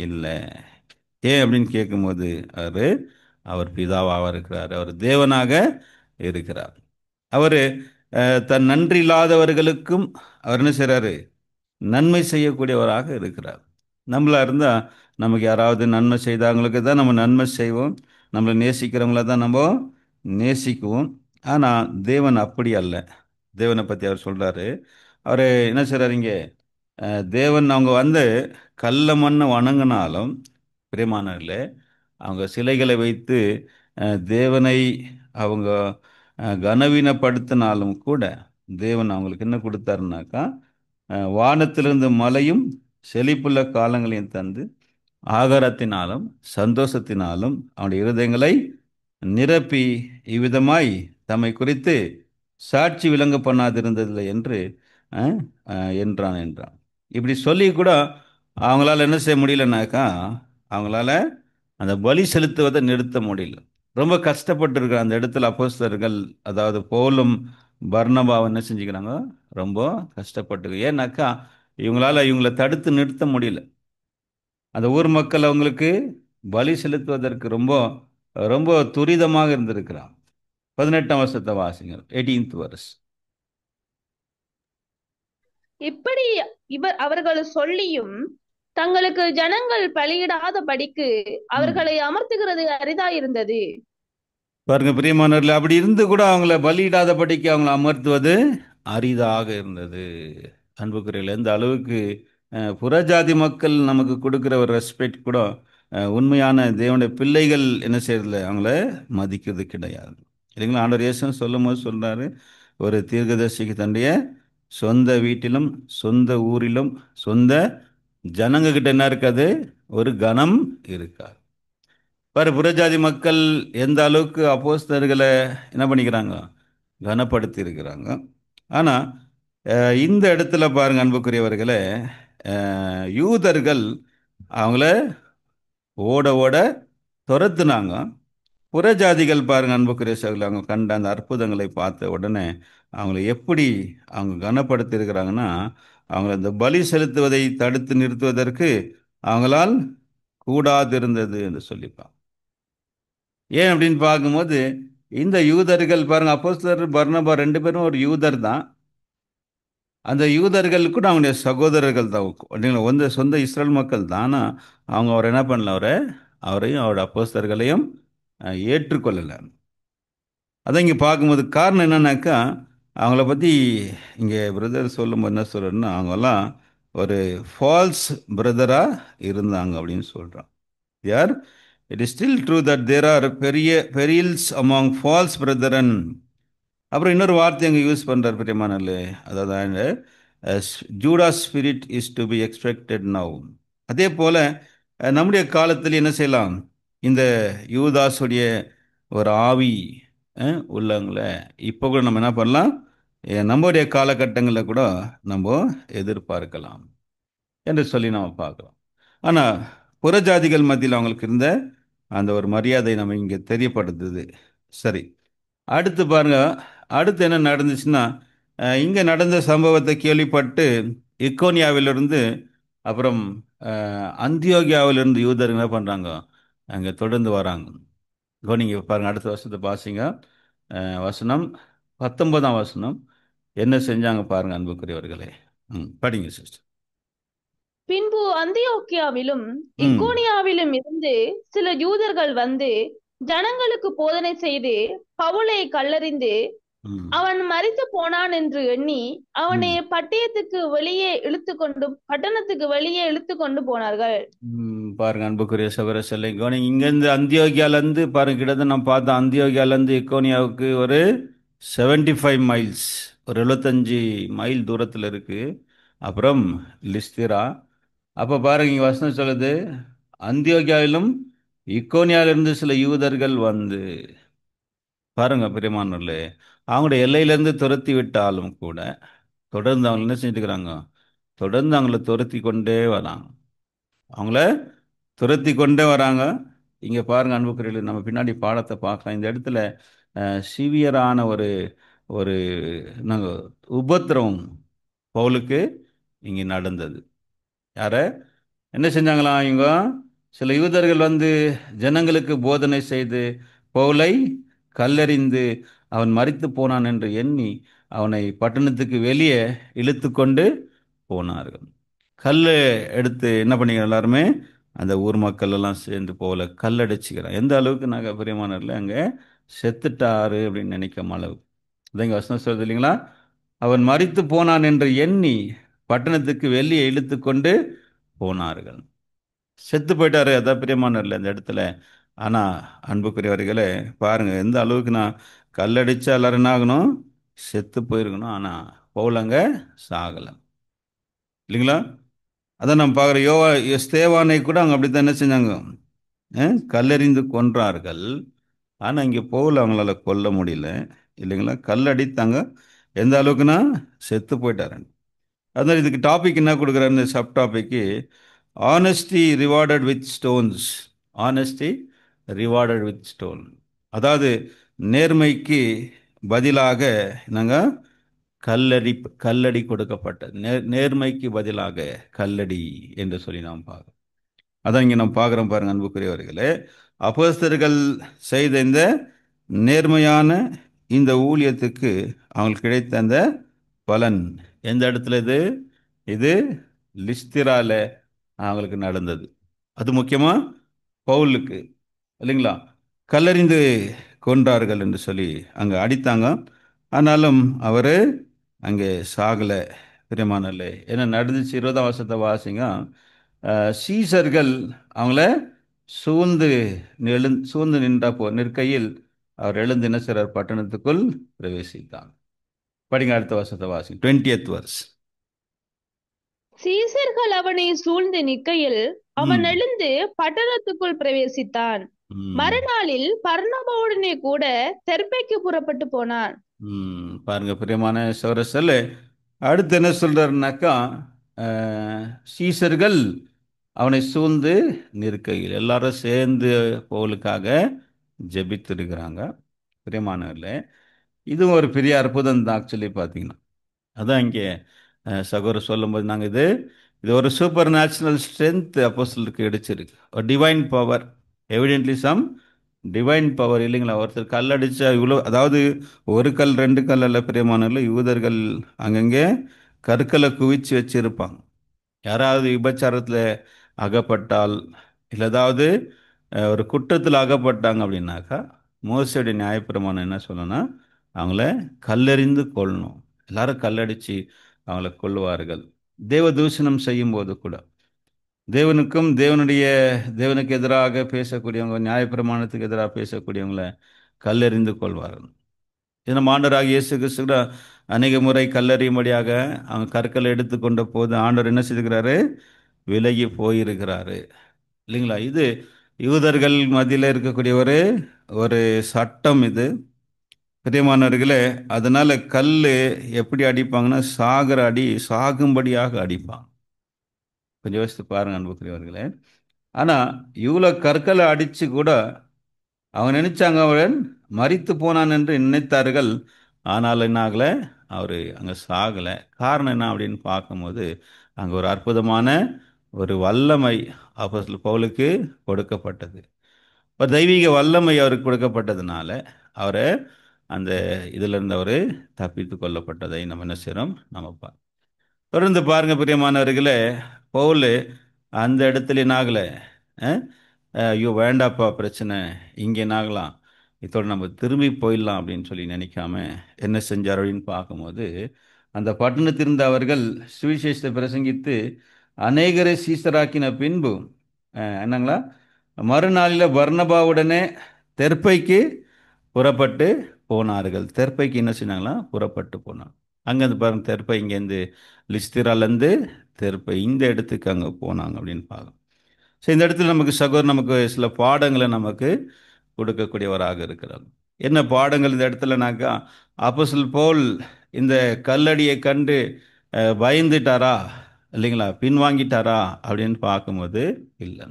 இல்லை. ஏன் அப்படின்னு கேட்கும்போது அவர் அவர் பிதாவாக இருக்கிறார், அவர் தேவனாக இருக்கிறார். அவர் தன் நன்றி இல்லாதவர்களுக்கும் அவர் என்ன செய்கிறாரு, நன்மை செய்யக்கூடியவராக இருக்கிறார். நம்மளா இருந்தால் நமக்கு யாராவது நன்மை செய்தவங்களுக்கு தான் நம்ம நன்மை செய்வோம், நம்மளை நேசிக்கிறவங்கள தான் நம்ம நேசிக்குவோம். ஆனா தேவன் அப்படி அல்ல. தேவனை பத்தி அவர் சொல்றாரு. அவரு என்ன செய்றாரு இங்க? தேவன் அவங்க வந்து கல்ல மண்ணை வணங்கினாலும் பிரியமானவர்களே, அவங்க சிலைகளை வைத்து தேவனை அவங்க கனவீனப்படுத்தினாலும் கூட தேவன் அவங்களுக்கு என்ன கொடுத்தாருனாக்கா, வானத்திலிருந்து மழையும் செழிப்புள்ள காலங்களையும் தந்து ஆகாரத்தினாலும் சந்தோஷத்தினாலும் அவனுடைய இருதயங்களை நிரப்பி இவ்விதமாய் தம்மை குறித்து சாட்சி விளங்க பண்ணாதிருந்ததில்லை என்று அஹ், என்றான். இப்படி சொல்லி கூட அவங்களால என்ன செய்ய முடியலனாக்கா, அவங்களால அந்த பலி செலுத்துவதை நிறுத்த முடியல. ரொம்ப கஷ்டப்பட்டு இருக்கிற அந்த இடத்துல அப்போஸ்தலர்கள், அதாவது பவுலும் பர்னபாவும் என்ன செஞ்சுக்கிறாங்க? ரொம்ப கஷ்டப்பட்டு. ஏன்னாக்கா இவங்களை தடுத்து நிறுத்த முடியல. அந்த ஊர் மக்கள் அவங்களுக்கு பலி செலுத்துவதற்கு ரொம்ப ரொம்ப துரிதமாக இருந்திருக்கிறான். 18ஆம் வருஷத்தை வாசிங்க, 18th verse. இப்படி அவர்கள் சொல்லியும் தங்களுக்கு ஜனங்கள் பலியிடாதபடிக்கு ம். அவர்களை அமர்த்துகிறது அரிதாயிருந்தது. பாருங்க பிரியமானவர்களே, அப்படி இருந்து கூட அவங்கள பலியிடாதபடிக்கு அவங்கள அமர்த்துவது அரிதாக இருந்தது. அன்புக்குரியவர்களே, எந்த அளவுக்கு புறஜாதி மக்கள் நமக்கு கொடுக்கிற ஒரு ரெஸ்பெக்ட் கூட உண்மையான தேவனுடைய பிள்ளைகள் என்ன செய்யறதில்ல, அவங்கள மதிக்கிறது கிடையாது. இல்லைங்களா? ஆண்டவர் இயேசு சொல்லும் போது சொல்றாரு, ஒரு தீர்க்கதரிசிக்கு தன்னுடைய சொந்த வீட்டிலும் சொந்த ஊரிலும் சொந்த ஜனங்க கிட்ட என்ன இருக்காது? ஒரு கனம் இருக்காது. பாரு, புறஜாதி மக்கள் எந்த அளவுக்கு அப்போஸ்தலர்களை என்ன பண்ணிக்கிறாங்க? கனப்படுத்தி இருக்கிறாங்க. ஆனா இந்த இடத்துல பாருங்க அன்புக்குரியவர்களே, யூதர்கள் அவங்கள ஓட ஓட துரத்துனாங்க. புறஜாதிகள் பாருங்க அன்புக்குரிய சகோதரர்களே, அவங்க கண்ட அந்த அற்புதங்களை பார்த்த உடனே அவங்கள எப்படி அவங்க கனப்படுத்தி இருக்கிறாங்கன்னா, அவங்கள இந்த பலி செலுத்துவதை தடுத்து நிறுத்துவதற்கு அவங்களால் கூடாதிருந்தது என்று சொல்லிப்பாங்க. ஏன் அப்படின்னு பார்க்கும்போது, இந்த யூதர்கள் பாருங்க, அப்போஸ்தலர் பர்னபா ரெண்டு பேரும் ஒரு யூதர் தான். அந்த யூதர்கள் கூட அவங்களுடைய சகோதரர்கள் தான். இல்லைங்களா? சொந்த இஸ்ரேல் மக்கள் தான். ஆனா அவங்க அவர் என்ன பண்ணல, அவரையும் அவருடைய அப்போஸ்தலர்களையும் ஏற்றுக்கொள்ளலை. அதான் இங்கே பார்க்கும்போது காரணம் என்னன்னாக்கா, அவங்கள பற்றி இங்கே பிரதர் சொல்லும்போது என்ன சொல்கிறேன்னா, அவங்கெல்லாம் ஒரு ஃபால்ஸ் பிரதராக இருந்தாங்க அப்படின்னு சொல்கிறான். யார்? It is still true that there are பெரிய பெரில்ஸ் அமாங் ஃபால்ஸ் பிரதரன். அப்புறம் இன்னொரு வார்த்தை அங்கே யூஸ் பண்ணுறார் பிரியமானே, அதாவது ஜூடா spirit is to be expected now. அதே போல் நம்முடைய காலத்தில் என்ன செய்யலாம்? இந்த யூதாஸுடைய ஒரு ஆவி உள்ளவங்கள இப்போ கூட நம்ம என்ன பண்ணலாம்? நம்முடைய காலகட்டங்களில் கூட நம்ம எதிர்பார்க்கலாம் என்று சொல்லி நம்ம பார்க்கலாம். ஆனால் புறஜாதிகள் மத்தியில் அவங்களுக்கு இருந்த அந்த ஒரு மரியாதை நம்ம இங்கே தெரியப்படுத்துது. சரி, அடுத்து பாருங்க, அடுத்து என்ன நடந்துச்சுன்னா, இங்கே நடந்த சம்பவத்தை கேள்விப்பட்டு இக்கோனியாவிலிருந்து அப்புறம் அந்தியோகியாவிலிருந்து யூதர்கள் என்ன பண்ணுறாங்க? அங்கே தொடர்ந்து வராங்க. கவனிங்க பாருங்க, அடுத்த வருஷத்தை பாசிங்க. வசனம் 19ஆம் வசனம் என்ன செஞ்சாங்க பாருங்க அன்புக்குரியவர்களே. படிங்க சிஸ்டர். பின்பு அந்தியோக்கியாவிலும் ம். இக்கோனியாவிலும் இருந்து சில யூதர்கள் வந்து ஜனங்களுக்கு போதனை செய்து பவுலை கல்லறிந்து ம். அவன் மரித்து போனான் என்று எண்ணி அவனை ம். பட்டணத்துக்கு வெளியே இழுத்து கொண்டு போனார்கள். பாருங்க அன்புக்குரிய சகோதர செல்லை, கவனிங்க. இங்கேருந்து அந்தியோகியாலேருந்து பாருங்க, கிட்டத்தட்ட நம்ம பார்த்தோம், அந்தியோகியாலேருந்து இக்கோனியாவுக்கு ஒரு 75 மைல்ஸ், ஒரு 75 மைல் தூரத்தில் இருக்கு. அப்புறம் லிஸ்திரா. அப்போ பாருங்க, இங்கே வசனம் சொல்லுது, அந்தியோகியாவிலும் இக்கோனியாவிலிருந்து சில யூதர்கள் வந்து, பாருங்க பிரியமானவர்களே, அவங்களுடைய எல்லையிலேருந்து துரத்தி விட்டாலும் கூட தொடர்ந்து அவங்க என்ன செஞ்சுட்டு இருக்கிறாங்க? தொடர்ந்து அவங்கள துரத்தி கொண்டே வராங்க. அவங்கள துரத்தி கொண்டே வராங்க. இங்கே பாருங்க அன்புக்குரியவர்களே, நம்ம பின்னாடி பாடத்தை பார்க்கலாம். இந்த இடத்துல சிவியரான ஒரு ஒரு நாங்கள் உபத்திரவம் பவுலுக்கு இங்கே நடந்தது. யார? என்ன செஞ்சாங்களாம் இவங்க? சில யூதர்கள் வந்து ஜனங்களுக்கு போதனை செய்து பவுலை கல்லெறிந்து அவன் மரித்து போனான் என்று எண்ணி அவனை பட்டணத்துக்கு வெளியே இழுத்து கொண்டு போனார்கள். கல் எடுத்து என்ன பண்ணிக்கிறோம் எல்லாருமே? அந்த ஊர் மக்கள் எல்லாம் சேர்ந்து போல கல் அடிச்சுக்கிறோம். எந்த அளவுக்கு நாங்கள் பிரியமானவர்களே அங்கே செத்துட்டாரு அப்படின்னு நினைக்கும் அளவு. இங்க வசனம் சொல்றது இல்லைங்களா? அவன் மரித்து போனான் என்று எண்ணி பட்டணத்துக்கு வெளியே இழுத்து கொண்டு போனார்கள். செத்து போயிட்டாரு, அதான் பிரியமானவர்களே அந்த இடத்துல. ஆனா அன்புக்குரியவர்களே, பாருங்க எந்த அளவுக்கு நான் கல்லடிச்சா எல்லாரும் என்ன ஆகணும்? செத்து போயிருக்கணும். ஆனா பவுல் அங்க சாகல, இல்லைங்களா? அதான் நம்ம பார்க்குற ஸ்தேவானை கூட அவங்க அப்படித்தான் என்ன செஞ்சாங்க? கல்லெறிந்து கொன்றார்கள். ஆனா இங்க பவுல் அவங்களால கொல்ல முடியல, இல்லைங்களா? கல்லடித்தாங்க. எந்த அளவுக்குன்னா செத்து போயிட்டாரு. அதனால இதுக்கு டாபிக் என்ன கொடுக்குறாரு? Sub topic honesty rewarded with stones. Honesty rewarded with stone. அதாவது நேர்மைக்கு பதிலாக நாங்கள் கல்லடி கல்லடி கொடுக்கப்பட்ட நேர்மைக்கு பதிலாக கல்லடி என்று சொல்லி நாம் பார்க்கிறோம். அதான் இங்கே நம்ம பார்க்குறோம் பாருங்க அன்புக்குரியவர்களே. அப்போஸ்தலர்கள் செய்த இந்த நேர்மையான இந்த ஊழியத்துக்கு அவங்களுக்கு கிடைத்த அந்த பலன் எந்த இடத்துல? இது இது லிஸ்திரால அவங்களுக்கு நடந்தது. அது முக்கியமா பவுலுக்கு, இல்லைங்களா? கல்லறிந்து கொன்றார்கள் என்று சொல்லி அங்கே அடித்தாங்க. ஆனாலும் அவர் அங்கே சாகல. பிரியமானல்ல என்ன நடந்துச்சு? 20ஆம் வருஷத்தை வாசிங்க. சீசர்கள் அவங்கள சூழ்ந்து சூழ்ந்து நிற்கையில் அவர் எழுந்து என்ன செய்றார்? பட்டணத்துக்குள் பிரவேசித்தாங்க. படிங்க அடுத்த வருஷத்தை வாசிங்க. 20th verse. சீசர்கள் அவனை சூழ்ந்து நிற்கையில் அவன் ம் எழுந்து பட்டணத்துக்குள் பிரவேசித்தான். ம் மறுநாளில் பர்னபாவுடனே கூட தெர்பைக்கு புறப்பட்டு போனான். பாருங்க பிரியமான சௌரசல், அடுத்து என்ன சொல்றாருனாக்கா, அஹ், சீசர்கள் அவனை சூழ்ந்து நிற்கையில் எல்லாரும் சேர்ந்து பவுலுக்காக ஜெபித்திருக்கிறாங்க. பிரியமானவர்களே, இதுவும் ஒரு பெரிய அற்புதம் தான் ஆக்சுவலி பார்த்தீங்கன்னா. அதான் இங்கே சகோதரர் சொல்லும்போது நாங்கள் இது இது ஒரு சூப்பர் நேச்சுரல் ஸ்ட்ரென்த் அப்போஸ்தலருக்கு கிடைச்சிருக்கு. ஒரு divine power, evidently some divine power, இல்லைங்களா? ஒருத்தர் கல் அடிச்சா இவ்வளோ, அதாவது ஒரு கல் ரெண்டு கல் அல்ல பிரியமானவர்களே, யூதர்கள் அங்கங்கே கற்களை குவிச்சு வச்சிருப்பாங்க. யாராவது விபச்சாரத்தில் அகப்பட்டால் இல்லை ஏதாவது ஒரு குற்றத்தில் அகப்பட்டாங்க அப்படின்னாக்கா, மோசடி நியாயப்பிரமாணம் என்ன சொல்லணும்னா அவங்கள கல்லெறிந்து கொல்லணும். எல்லாரும் கல்லடிச்சு அவங்கள கொல்லுவார்கள். தேவ தூஷணம் செய்யும் போது கூட தேவனுக்கும் தேவனுக்கு எதிராக பேசக்கூடியவங்க, நியாயப்பிரமாணத்துக்கு எதிராக பேசக்கூடியவங்கள கல்லெறிந்து கொள்வார்கள். இது நம்ம ஆண்டவராகிய இயேசு கிறிஸ்து கூட அநேக முறை கல்லெறியும்படியாக அவங்க கற்களை எடுத்துக்கொண்ட போது ஆண்டவர் என்ன செய்திருக்கிறாரு? விலகி போயிருக்கிறாரு, இல்லைங்களா? இது யூதர்கள் மத்தியில் இருக்கக்கூடிய ஒரு ஒரு சட்டம் இது, பிரியமானவர்களே. அதனால கல் எப்படி அடிப்பாங்கன்னா சாகிற அடி, சாகும்படியாக அடிப்பாங்க. கொஞ்சம் யோசித்து பாருங்க அன்புக்குரியவர்களே. ஆனா இவ்வளோ கற்களை அடிச்சு கூட அவங்க நினைச்சாங்க அவன் மரித்து போனான் என்று நினைத்தார்கள். ஆனால் என்ன ஆகல? அவர் அங்கே சாகலை. காரணம் என்ன அப்படின்னு பார்க்கும்போது அங்கே ஒரு அற்புதமான ஒரு வல்லமை அப்போஸ்தலர் பவுலுக்கு கொடுக்கப்பட்டது. இப்போ தெய்வீக வல்லமை அவருக்கு கொடுக்கப்பட்டதுனால அவரை அந்த இதிலிருந்து அவர் தப்பித்து கொள்ளப்பட்டதை நம்ம என்ன செய்கிறோம்? நம்ம தொடர்ந்து பாருங்க பிரியமானவர்களே. பவுல் அந்த இடத்துல என்ன ஆகலை? அஹ், ஐயோ வேண்டாப்பா பிரச்சனை இங்கே என்ன ஆகலாம், இதோட நம்ம திரும்பி போயிடலாம் அப்படின்னு சொல்லி நினைக்காம என்ன செஞ்சார் அப்படின்னு பார்க்கும்போது, அந்த பட்டணத்திலிருந்து அவர்கள் சுவிசேஷத்தை பிரசங்கித்து அநேகரை சீசராக்கின பின்பு என்னங்களா, மறுநாளில் பர்னபாவுடனே தெர்பைக்கு புறப்பட்டு போனார்கள். தெர்பைக்கு என்ன செஞ்சாங்களா? புறப்பட்டு போனாங்க. அங்கேருந்து பாருங்க, தெர்பை இங்கேருந்து லிஸ்திராலேருந்து தெர்பை இந்த இடத்துக்கு அங்கே போனாங்க அப்படின்னு பார்க்கணும். ஸோ இந்த இடத்துல நமக்கு சகோதரர் நமக்கு சில பாடங்களை நமக்கு கொடுக்கக்கூடியவராக இருக்கிறார். என்ன பாடங்கள் இந்த இடத்துலனாக்கா, அப்போஸ்தலர் பவுல் இந்த கல்லடியை கண்டு பயந்துட்டாரா, இல்லைங்களா? பின்வாங்கிட்டாரா அப்படின்னு பார்க்கும்போது இல்லை.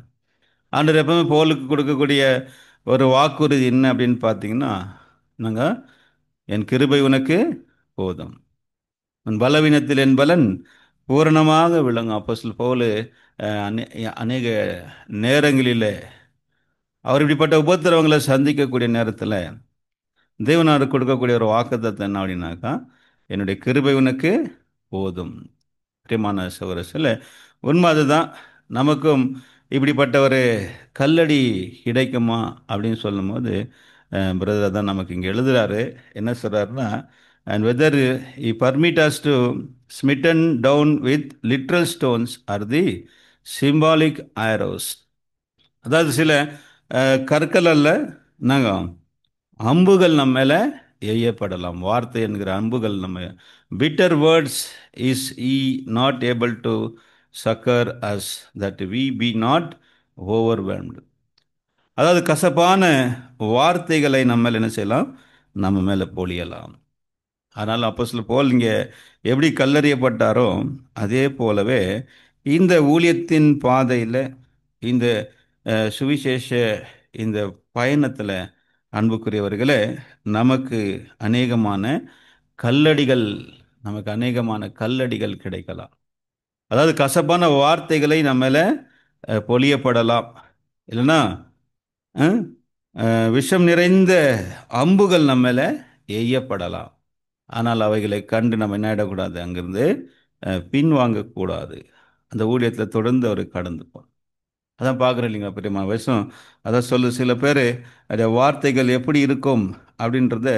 ஆண்டவர் எப்பவுமே பவுலுக்கு கொடுக்கக்கூடிய ஒரு வாக்குறுதி என்ன அப்படின்னு பார்த்தீங்கன்னா, நாங்கள் என் கிருபை உனக்கு போதும், உன் பலவீனத்தில் என் பலன் பூரணமாக விளங்கும். அப்போஸ்தலர் பவுல் அநேக நேரங்களில் அவர் இப்படிப்பட்ட உபத்திரவங்களை சந்திக்கக்கூடிய நேரத்தில் தேவனார் கொடுக்கக்கூடிய ஒரு வாக்குத்தத்தம் என்ன அப்படின்னாக்கா, என்னுடைய கிருபை உனக்கு போதும். பிரியமான சகோதரர்களே, உண்மை அதுதான். நமக்கும் இப்படிப்பட்ட ஒரு கல்லடி கிடைக்குமா அப்படின்னு சொல்லும்போது பிரதர் தான் நமக்கு இங்கே எழுதுறாரு. என்ன சொல்றாருன்னா, and whether he permit us to smitten down with literal stones are the symbolic arrows. அதாவது சில கற்கள் அல்ல, நாங்கள் அம்புகள் நம்ம மேல எய்யப்படலாம். வார்த்தை என்கிற அம்புகள் நம்ம பிட்டர் வேர்ட்ஸ் இஸ் இ not able to succour us that we be not overwhelmed. அதாவது கசப்பான வார்த்தைகளை நம்ம மேல என்ன செய்யலாம், நம்ம மேல பொழியலாம். அதனால் அப்போஸ்தலர் பவுல் இங்கே எப்படி கல்லறியப்பட்டாரோ அதே போலவே இந்த ஊழியத்தின் பாதையில், இந்த சுவிசேஷ இந்த பயணத்தில் அன்புக்குரியவர்களே, நமக்கு அநேகமான கல்லடிகள் நமக்கு அநேகமான கல்லடிகள் கிடைக்கலாம். அதாவது கசப்பான வார்த்தைகளை நம்ம மேல பொழியப்படலாம். இல்லைன்னா அஹ், விஷம் நிறைந்த அம்புகள் நம்ம மேல எய்யப்படலாம். ஆனால் அவைகளை கண்டு நம்ம என்ன ஆயிடக்கூடாது, அங்கிருந்து பின்வாங்கக்கூடாது. அந்த ஊழியத்தில் தொடர்ந்து அவர் கடந்து போகணும். அதான் பார்க்குறேன் இல்லைங்களா பெரியம்மா விஷம். அதான் சொல்லு சில பேர் அந்த வார்த்தைகள் எப்படி இருக்கும் அப்படின்றத,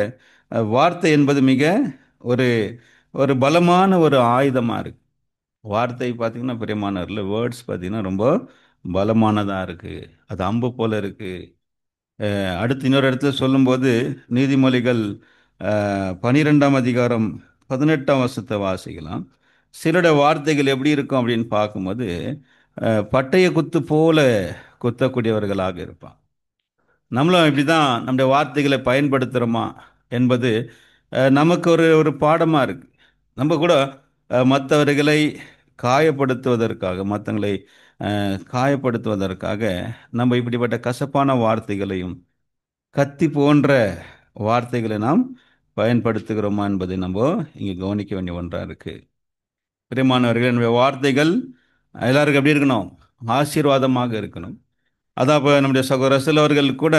வார்த்தை என்பது மிக ஒரு ஒரு பலமான ஒரு ஆயுதமாக இருக்கு. வார்த்தை பார்த்தீங்கன்னா பெரியமானவர்ல வேர்ட்ஸ் பார்த்தீங்கன்னா ரொம்ப பலமானதாக இருக்குது. அது அம்பு போல இருக்குது. அடுத்து இன்னொரு இடத்துல சொல்லும்போது நீதிமொழிகள் 12ஆம் அதிகாரம் 18ஆம் வசனத்தை வாசிக்கலாம். சிலோட வார்த்தைகள் எப்படி இருக்கும் அப்படின்னு பார்க்கும்போது பட்டய குத்து போல குத்தக்கூடியவர்களாக இருப்பான். நம்மளும் இப்படி தான் நம்முடைய வார்த்தைகளை பயன்படுத்துகிறோமா என்பது நமக்கு ஒரு ஒரு பாடமாக இருக்கு. நம்ம கூட மற்றவர்களை காயப்படுத்துவதற்காக, மற்றவங்களை காயப்படுத்துவதற்காக நம்ம இப்படிப்பட்ட கசப்பான வார்த்தைகளையும் கத்தி போன்ற வார்த்தைகளை நாம் பயன்படுத்துகிறோமா என்பதை நம்ம இங்கே கவனிக்க வேண்டிய ஒன்றாக இருக்கு. பிரியமானவர்கள், நம்முடைய வார்த்தைகள் எல்லாருக்கும் எப்படி இருக்கணும், ஆசீர்வாதமாக இருக்கணும். அதான் இப்போ நம்முடைய சகோதரர் சிலவர்கள் கூட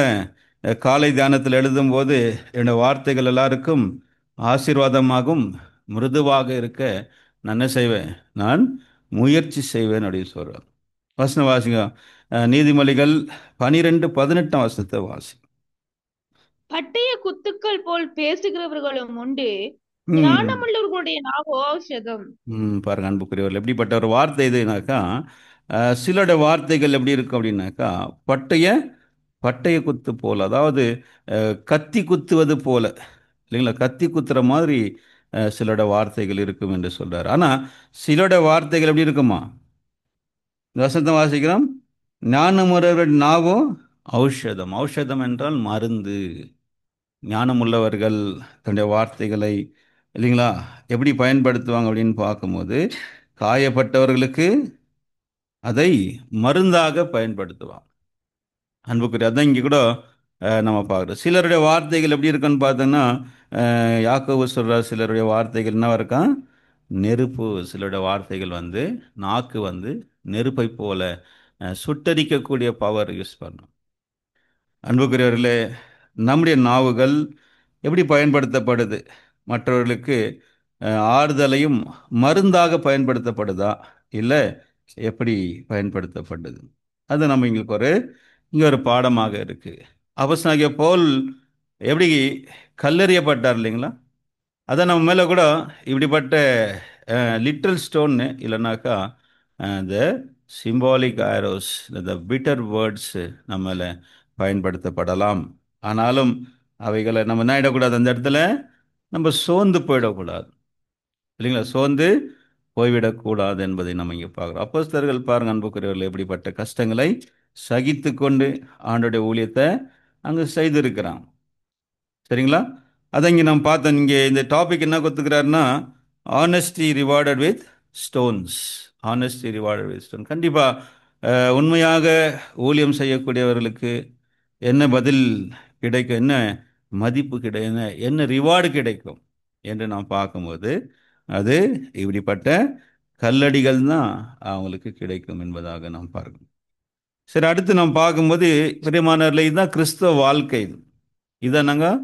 காலை தியானத்தில் எழுதும்போது, என்னுடைய வார்த்தைகள் எல்லாருக்கும் ஆசீர்வாதமாகும் மிருதுவாக இருக்க நான் என்ன செய்வேன், நான் முயற்சி செய்வேன் அப்படின்னு சொல்கிறேன். வசன வாசிங்க. நீதிமொழிகள் 12:18 வசனத்தை வாசி. பட்டய குத்துக்கள் போல் பேசுகிறவர்களும் உண்டு, ம் ஞானமுள்ளவர்களுடைய நாவோ ஔஷதம். பாருங்க அன்புக்குரியவர்கள், எப்படிப்பட்ட ஒரு வார்த்தை இதுனாக்கா, சிலோட வார்த்தைகள் எப்படி இருக்கும் அப்படின்னாக்கா, பட்டய பட்டய குத்து போல, அதாவது கத்தி குத்துவது போல, இல்லைங்களா, கத்தி குத்துற மாதிரி சிலோட வார்த்தைகள் இருக்கும் என்று சொல்றாரு. ஆனால் சிலோட வார்த்தைகள் எப்படி இருக்குமா, இந்த வசனத்தை வாசிக்கிறோம், ஞானமுறவர்கள் நாவோ ஔஷதம். ஔஷதம் என்றால் மருந்து. ஞானமுள்ளவர்கள் தன்னுடைய வார்த்தைகளை, இல்லைங்களா, எப்படி பயன்படுத்துவாங்க அப்படின்னு பார்க்கும்போது காயப்பட்டவர்களுக்கு அதை மருந்தாக பயன்படுத்துவாங்க. அன்புக்குரிய அதான் இங்கே கூட நம்ம பார்க்குறோம். சிலருடைய வார்த்தைகள் எப்படி இருக்குன்னு பார்த்தோன்னா, யாக்கோபு சொல்கிறார், சிலருடைய வார்த்தைகள் என்ன இருக்கான், நெருப்பு. சிலருடைய வார்த்தைகள் வந்து நாக்கு வந்து நெருப்பை போல சுட்டரிக்கக்கூடிய பவர் யூஸ் பண்ணும். அன்புக்குரியவர்களே, நம்முடைய நாவுகள் எப்படி பயன்படுத்தப்படுது, மற்றவர்களுக்கு ஆறுதலையும் மருந்தாக பயன்படுத்தப்படுதா, இல்லை எப்படி பயன்படுத்தப்படுது, அது நம்ம இங்கே ஒரு பாடமாக இருக்கு. அப்போஸ்தலனாகிய பவுல் எப்படி கல்லெறியப்பட்டார் இல்லைங்களா, அதை நம்ம மேலே கூட இப்படிப்பட்ட லிட்டில் ஸ்டோன்னு இல்லைனாக்கா இந்த சிம்பாலிக் ஆரோஸ், இந்த பிட்டர் வேர்ட்ஸ் நம்ம மேலே பயன்படுத்தப்படலாம். ஆனாலும் அவைகளை நம்ம என்ன ஆகிடக்கூடாது, அந்த இடத்துல நம்ம சோர்ந்து போயிடக்கூடாது, இல்லைங்களா, சோர்ந்து போய்விடக்கூடாது என்பதை நம்ம இங்கே பார்க்குறோம். அப்போஸ்தலர்கள் பாருங்க அன்புக்குரியவர்கள், எப்படிப்பட்ட கஷ்டங்களை சகித்து கொண்டு ஆண்டோடைய ஊழியத்தை அங்கே செய்திருக்கிறான். சரிங்களா, அதை இங்கே நம்ம பார்த்தோம். இங்கே இந்த டாபிக் என்ன கொடுத்துக்கிறாருன்னா, honesty rewarded with stones. Honesty rewarded with stone. கண்டிப்பாக உண்மையாக ஊழியம் செய்யக்கூடியவர்களுக்கு என்ன பதில் கிடைக்கும், என்ன மதிப்பு கிடைக்கும், என்ன ரிவார்டு கிடைக்கும் என்று நாம் பார்க்கும்போது அது இப்படிப்பட்ட கல்லடிகள் தான் அவங்களுக்கு கிடைக்கும் என்பதாக நாம் பார்க்கணும். சரி, அடுத்து நாம் பார்க்கும்போது பிரியமானவர்களே, இதுதான் கிறிஸ்தவ வாழ்க்கை. இதை நாங்கள்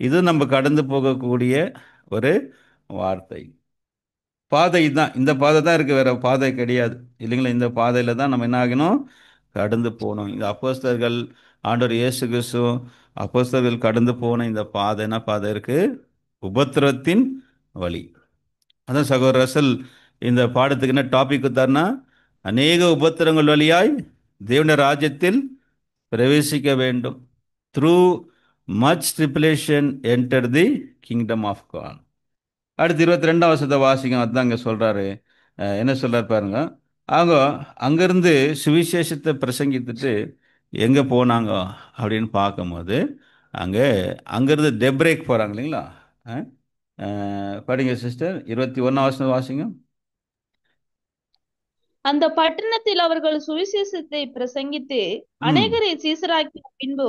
இது நம்ம கடந்து போகக்கூடிய ஒரு வார்த்தை. பாதை தான், இந்த பாதை தான் இருக்குது, வேற பாதை கிடையாது, இல்லைங்களா. இந்த பாதையில் தான் நம்ம என்ன ஆகணும், கடந்து போகணும். இந்த அப்போஸ்தலர்கள் ஆண்டவர் இயேசு கிறிஸ்துவும் அப்போஸ்தலர்கள் கடந்து போன இந்த பாதை என்ன பாதை இருக்கு? உபத்திரவத்தின் வழி. அதான் சகோதரர் ரசல் இந்த பாடத்துக்கு என்ன டாபிக் கொடுத்தாருன்னா, அநேக உபத்திரங்கள் வழியாய் தேவனுடைய ராஜ்யத்தில் பிரவேசிக்க வேண்டும். Through much tribulation enter the kingdom of God. அடுத்து 22ஆம் வசனத்தை வாசிக்கும். அதுதான் அங்கே சொல்றாரு. என்ன சொல்றாரு பாருங்க. அவங்க அங்கிருந்து சுவிசேஷத்தை பிரசங்கித்துட்டு எங்க போனாங்க அப்படின்னு பார்க்கும்போது, அங்கே அங்கிருந்து டெப்ரேக் போறாங்க இல்லைங்களா? அஹ், படிங்க சிஸ்டர், 21ஆம் வசனம் வாசிங்க. அந்த பட்டணத்தில் அவர்கள் சுவிசேஷத்தை பிரசங்கித்து ம் அநேகரை சீசராக்கின பின்பு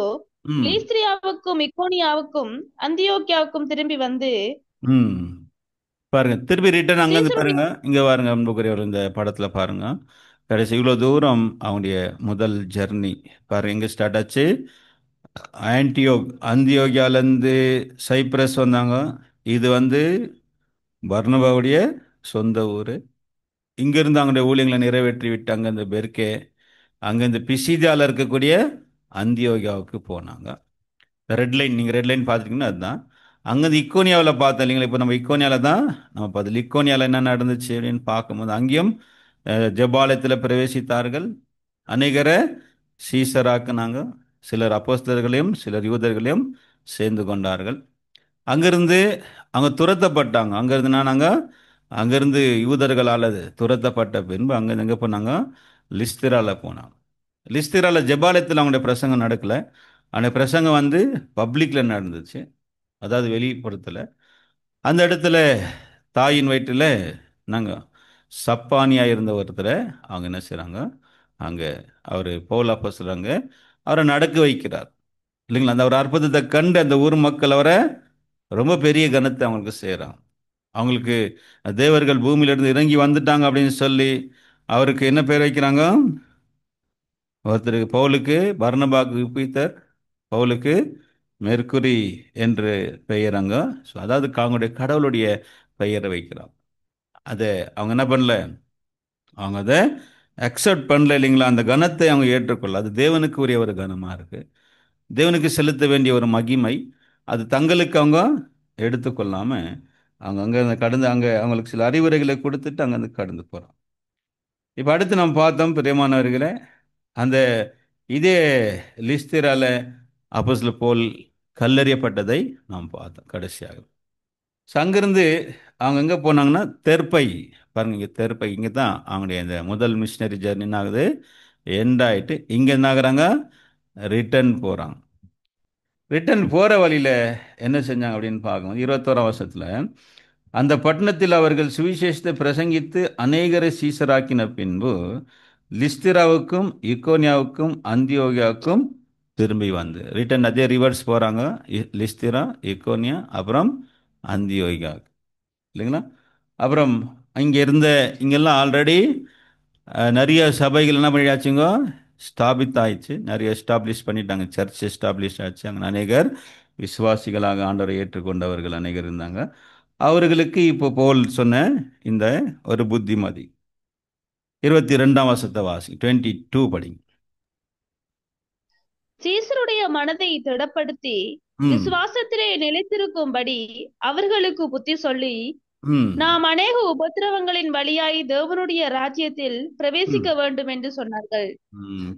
ம் லீஸ்திரியாவுக்கும் இக்கோனியாவுக்கும் அந்தியோக்கியாவுக்கும் திரும்பி வந்து ம் பாருங்க, திருப்பி ரிட்டர்ன் அங்கேருந்து சீசருடைய பாருங்க. இங்கே பாருங்க அன்புக்குரியவர், இந்த படத்தில் பாருங்க. கடைசி இவ்வளோ தூரம் அவங்களுடைய முதல் ஜெர்னி பாருங்க, எங்கே ஸ்டார்ட் ஆச்சு? அந்தியோகியாலேருந்து சைப்ரஸ் வந்தாங்க. இது வந்து பர்னபாவுடைய சொந்த ஊர். இங்கிருந்து அவங்களுடைய ஊழியங்களை நிறைவேற்றி விட்டு அங்கேருந்து பெர்கே, அங்கேருந்து பிசிதியாவில் இருக்கக்கூடிய அந்தியோகியாவுக்கு போனாங்க. ரெட் லைன், நீங்கள் ரெட் லைன் பார்த்துருக்கீங்கன்னா அதுதான். அங்கேருந்து இக்கோனியாவில் பார்த்தோம் இல்லைங்களா? இப்போ நம்ம இக்கோனியாவில் தான் நம்ம பார்த்து இக்கோனியாவில் என்ன நடந்துச்சு அப்படின்னு பார்க்கும்போது, அங்கேயும் ஜெபாலயத்தில் பிரவேசித்தார்கள். அநேகரை சீசராக்குனாங்க. சிலர் அப்போஸ்தலர்களையும் சிலர் யூதர்களையும் சேர்ந்து கொண்டார்கள். அங்கிருந்து அவங்க துரத்தப்பட்டாங்க. அங்கிருந்து நாங்கள் அங்கிருந்து யூதர்களால் துரத்தப்பட்ட பின்பு அங்கேருந்து எங்கே போனாங்க? லிஸ்திரால போனாங்க. லிஸ்திரால ஜெபாலயத்தில் அவங்களுடைய பிரசங்கம் நடக்கலை. அந்த பிரசங்கம் வந்து பப்ளிக்கில் நடந்துச்சு, அதாவது வெளிப்புறத்தில். அந்த இடத்துல தாயின் வயிற்றில் நாங்கள் சப்பானியாக இருந்த ஒருத்தரை அவங்க என்ன செய்கிறாங்க, அங்கே அவர் பவுல் அப்போஸ்தலர் அவரை நடக்க வைக்கிறார் இல்லைங்களா? அந்த ஒரு அற்புதத்தை கண்டு அந்த ஊர் மக்கள் அவரை ரொம்ப பெரிய கனத்தை அவங்களுக்கு செய்கிறாங்க. அவங்களுக்கு தேவர்கள் பூமியிலிருந்து இறங்கி வந்துட்டாங்க அப்படின்னு சொல்லி அவருக்கு என்ன பேர் வைக்கிறாங்க? ஒருத்தருக்கு பவுலுக்கு பர்னபாக்கு பீத்தர், பவுலுக்கு மெர்க்குரி என்று பெயராங்க. ஸோ அதாவது அவங்களுடைய கடவுளுடைய பெயரை வைக்கிறாங்க. அதை அவங்க என்ன பண்ணல, அவங்க அதை அக்செப்ட் பண்ணல இல்லைங்களா? அந்த கனத்தை அவங்க ஏற்றுக்கொள்ள, அது தேவனுக்கு உரிய ஒரு கனமாக இருக்கு, தேவனுக்கு செலுத்த வேண்டிய ஒரு மகிமை. அது தங்களுக்கு அவங்க எடுத்துக்கொள்ளாம அவங்க அங்கே கடந்து அங்கே அவங்களுக்கு சில அறிவுரைகளை கொடுத்துட்டு அங்கேருந்து கடந்து போகிறோம். இப்போ அடுத்து நம்ம பார்த்தோம் பிரியமானவர்களே, அந்த இதே லிஸ்திரால அப்போஸ்தலர் பவுல் கல்லெறியப்பட்டதை நாம் பார்த்தோம் கடைசியாக. ஸோ அங்கிருந்து அவங்க எங்கே போனாங்கன்னா தெர்பை. பாருங்க, இங்கே தெர்பை, இங்கே தான் அவங்களுடைய இந்த முதல் மிஷினரி ஜர்னி என்ன ஆகுது, எண்ட் ஆகிட்டு இங்கே என்ன ஆகுறாங்க, ரிட்டர்ன் போகிறாங்க. ரிட்டர்ன் போகிற வழியில் என்ன செஞ்சாங்க அப்படின்னு பார்க்கணும். 21ஆம் வருஷத்தில் அந்த பட்டணத்தில் அவர்கள் சுவிசேஷத்தை பிரசங்கித்து அநேகரை சீசராக்கின பின்பு லிஸ்திராவுக்கும் இக்கோனியாவுக்கும் அந்தியோகியாவுக்கும் திரும்பி வந்து ரிட்டர்ன் அதே ரிவர்ஸ் போகிறாங்க. லிஸ்திரா, இக்கோனியா, அப்புறம் அந்தியோகியா இல்லைங்களா? அப்புறம் இங்கே இருந்த இங்கெல்லாம் ஆல்ரெடி நிறைய சபைகள் என்ன பண்ணியாச்சுங்க, ஸ்தாபித்தாயிடுச்சு. நிறைய எஸ்டாப்ளிஷ் பண்ணிட்டாங்க, சர்ச் எஸ்டாப்ளிஷ் ஆச்சு. அங்கே அநேகர் விசுவாசிகளாக ஆண்டவரை ஏற்றுக்கொண்டவர்கள் அநேகர் இருந்தாங்க. அவர்களுக்கு இப்போ போல் சொன்ன இந்த ஒரு புத்திமதி. 22ஆம் வசனத்தை வாசி, 22 படிங்க. சீசருடைய மனதை திடப்படுத்தி ம் விசுவாசத்திலே நிலைத்திருக்கும்படி அவர்களுக்கு புத்தி சொல்லி ம் நாம் அநேக உபத்திரவங்களின் வழியாய் தேவனுடைய ராஜ்யத்தில் பிரவேசிக்க ம் வேண்டும் என்று சொன்னார்கள்.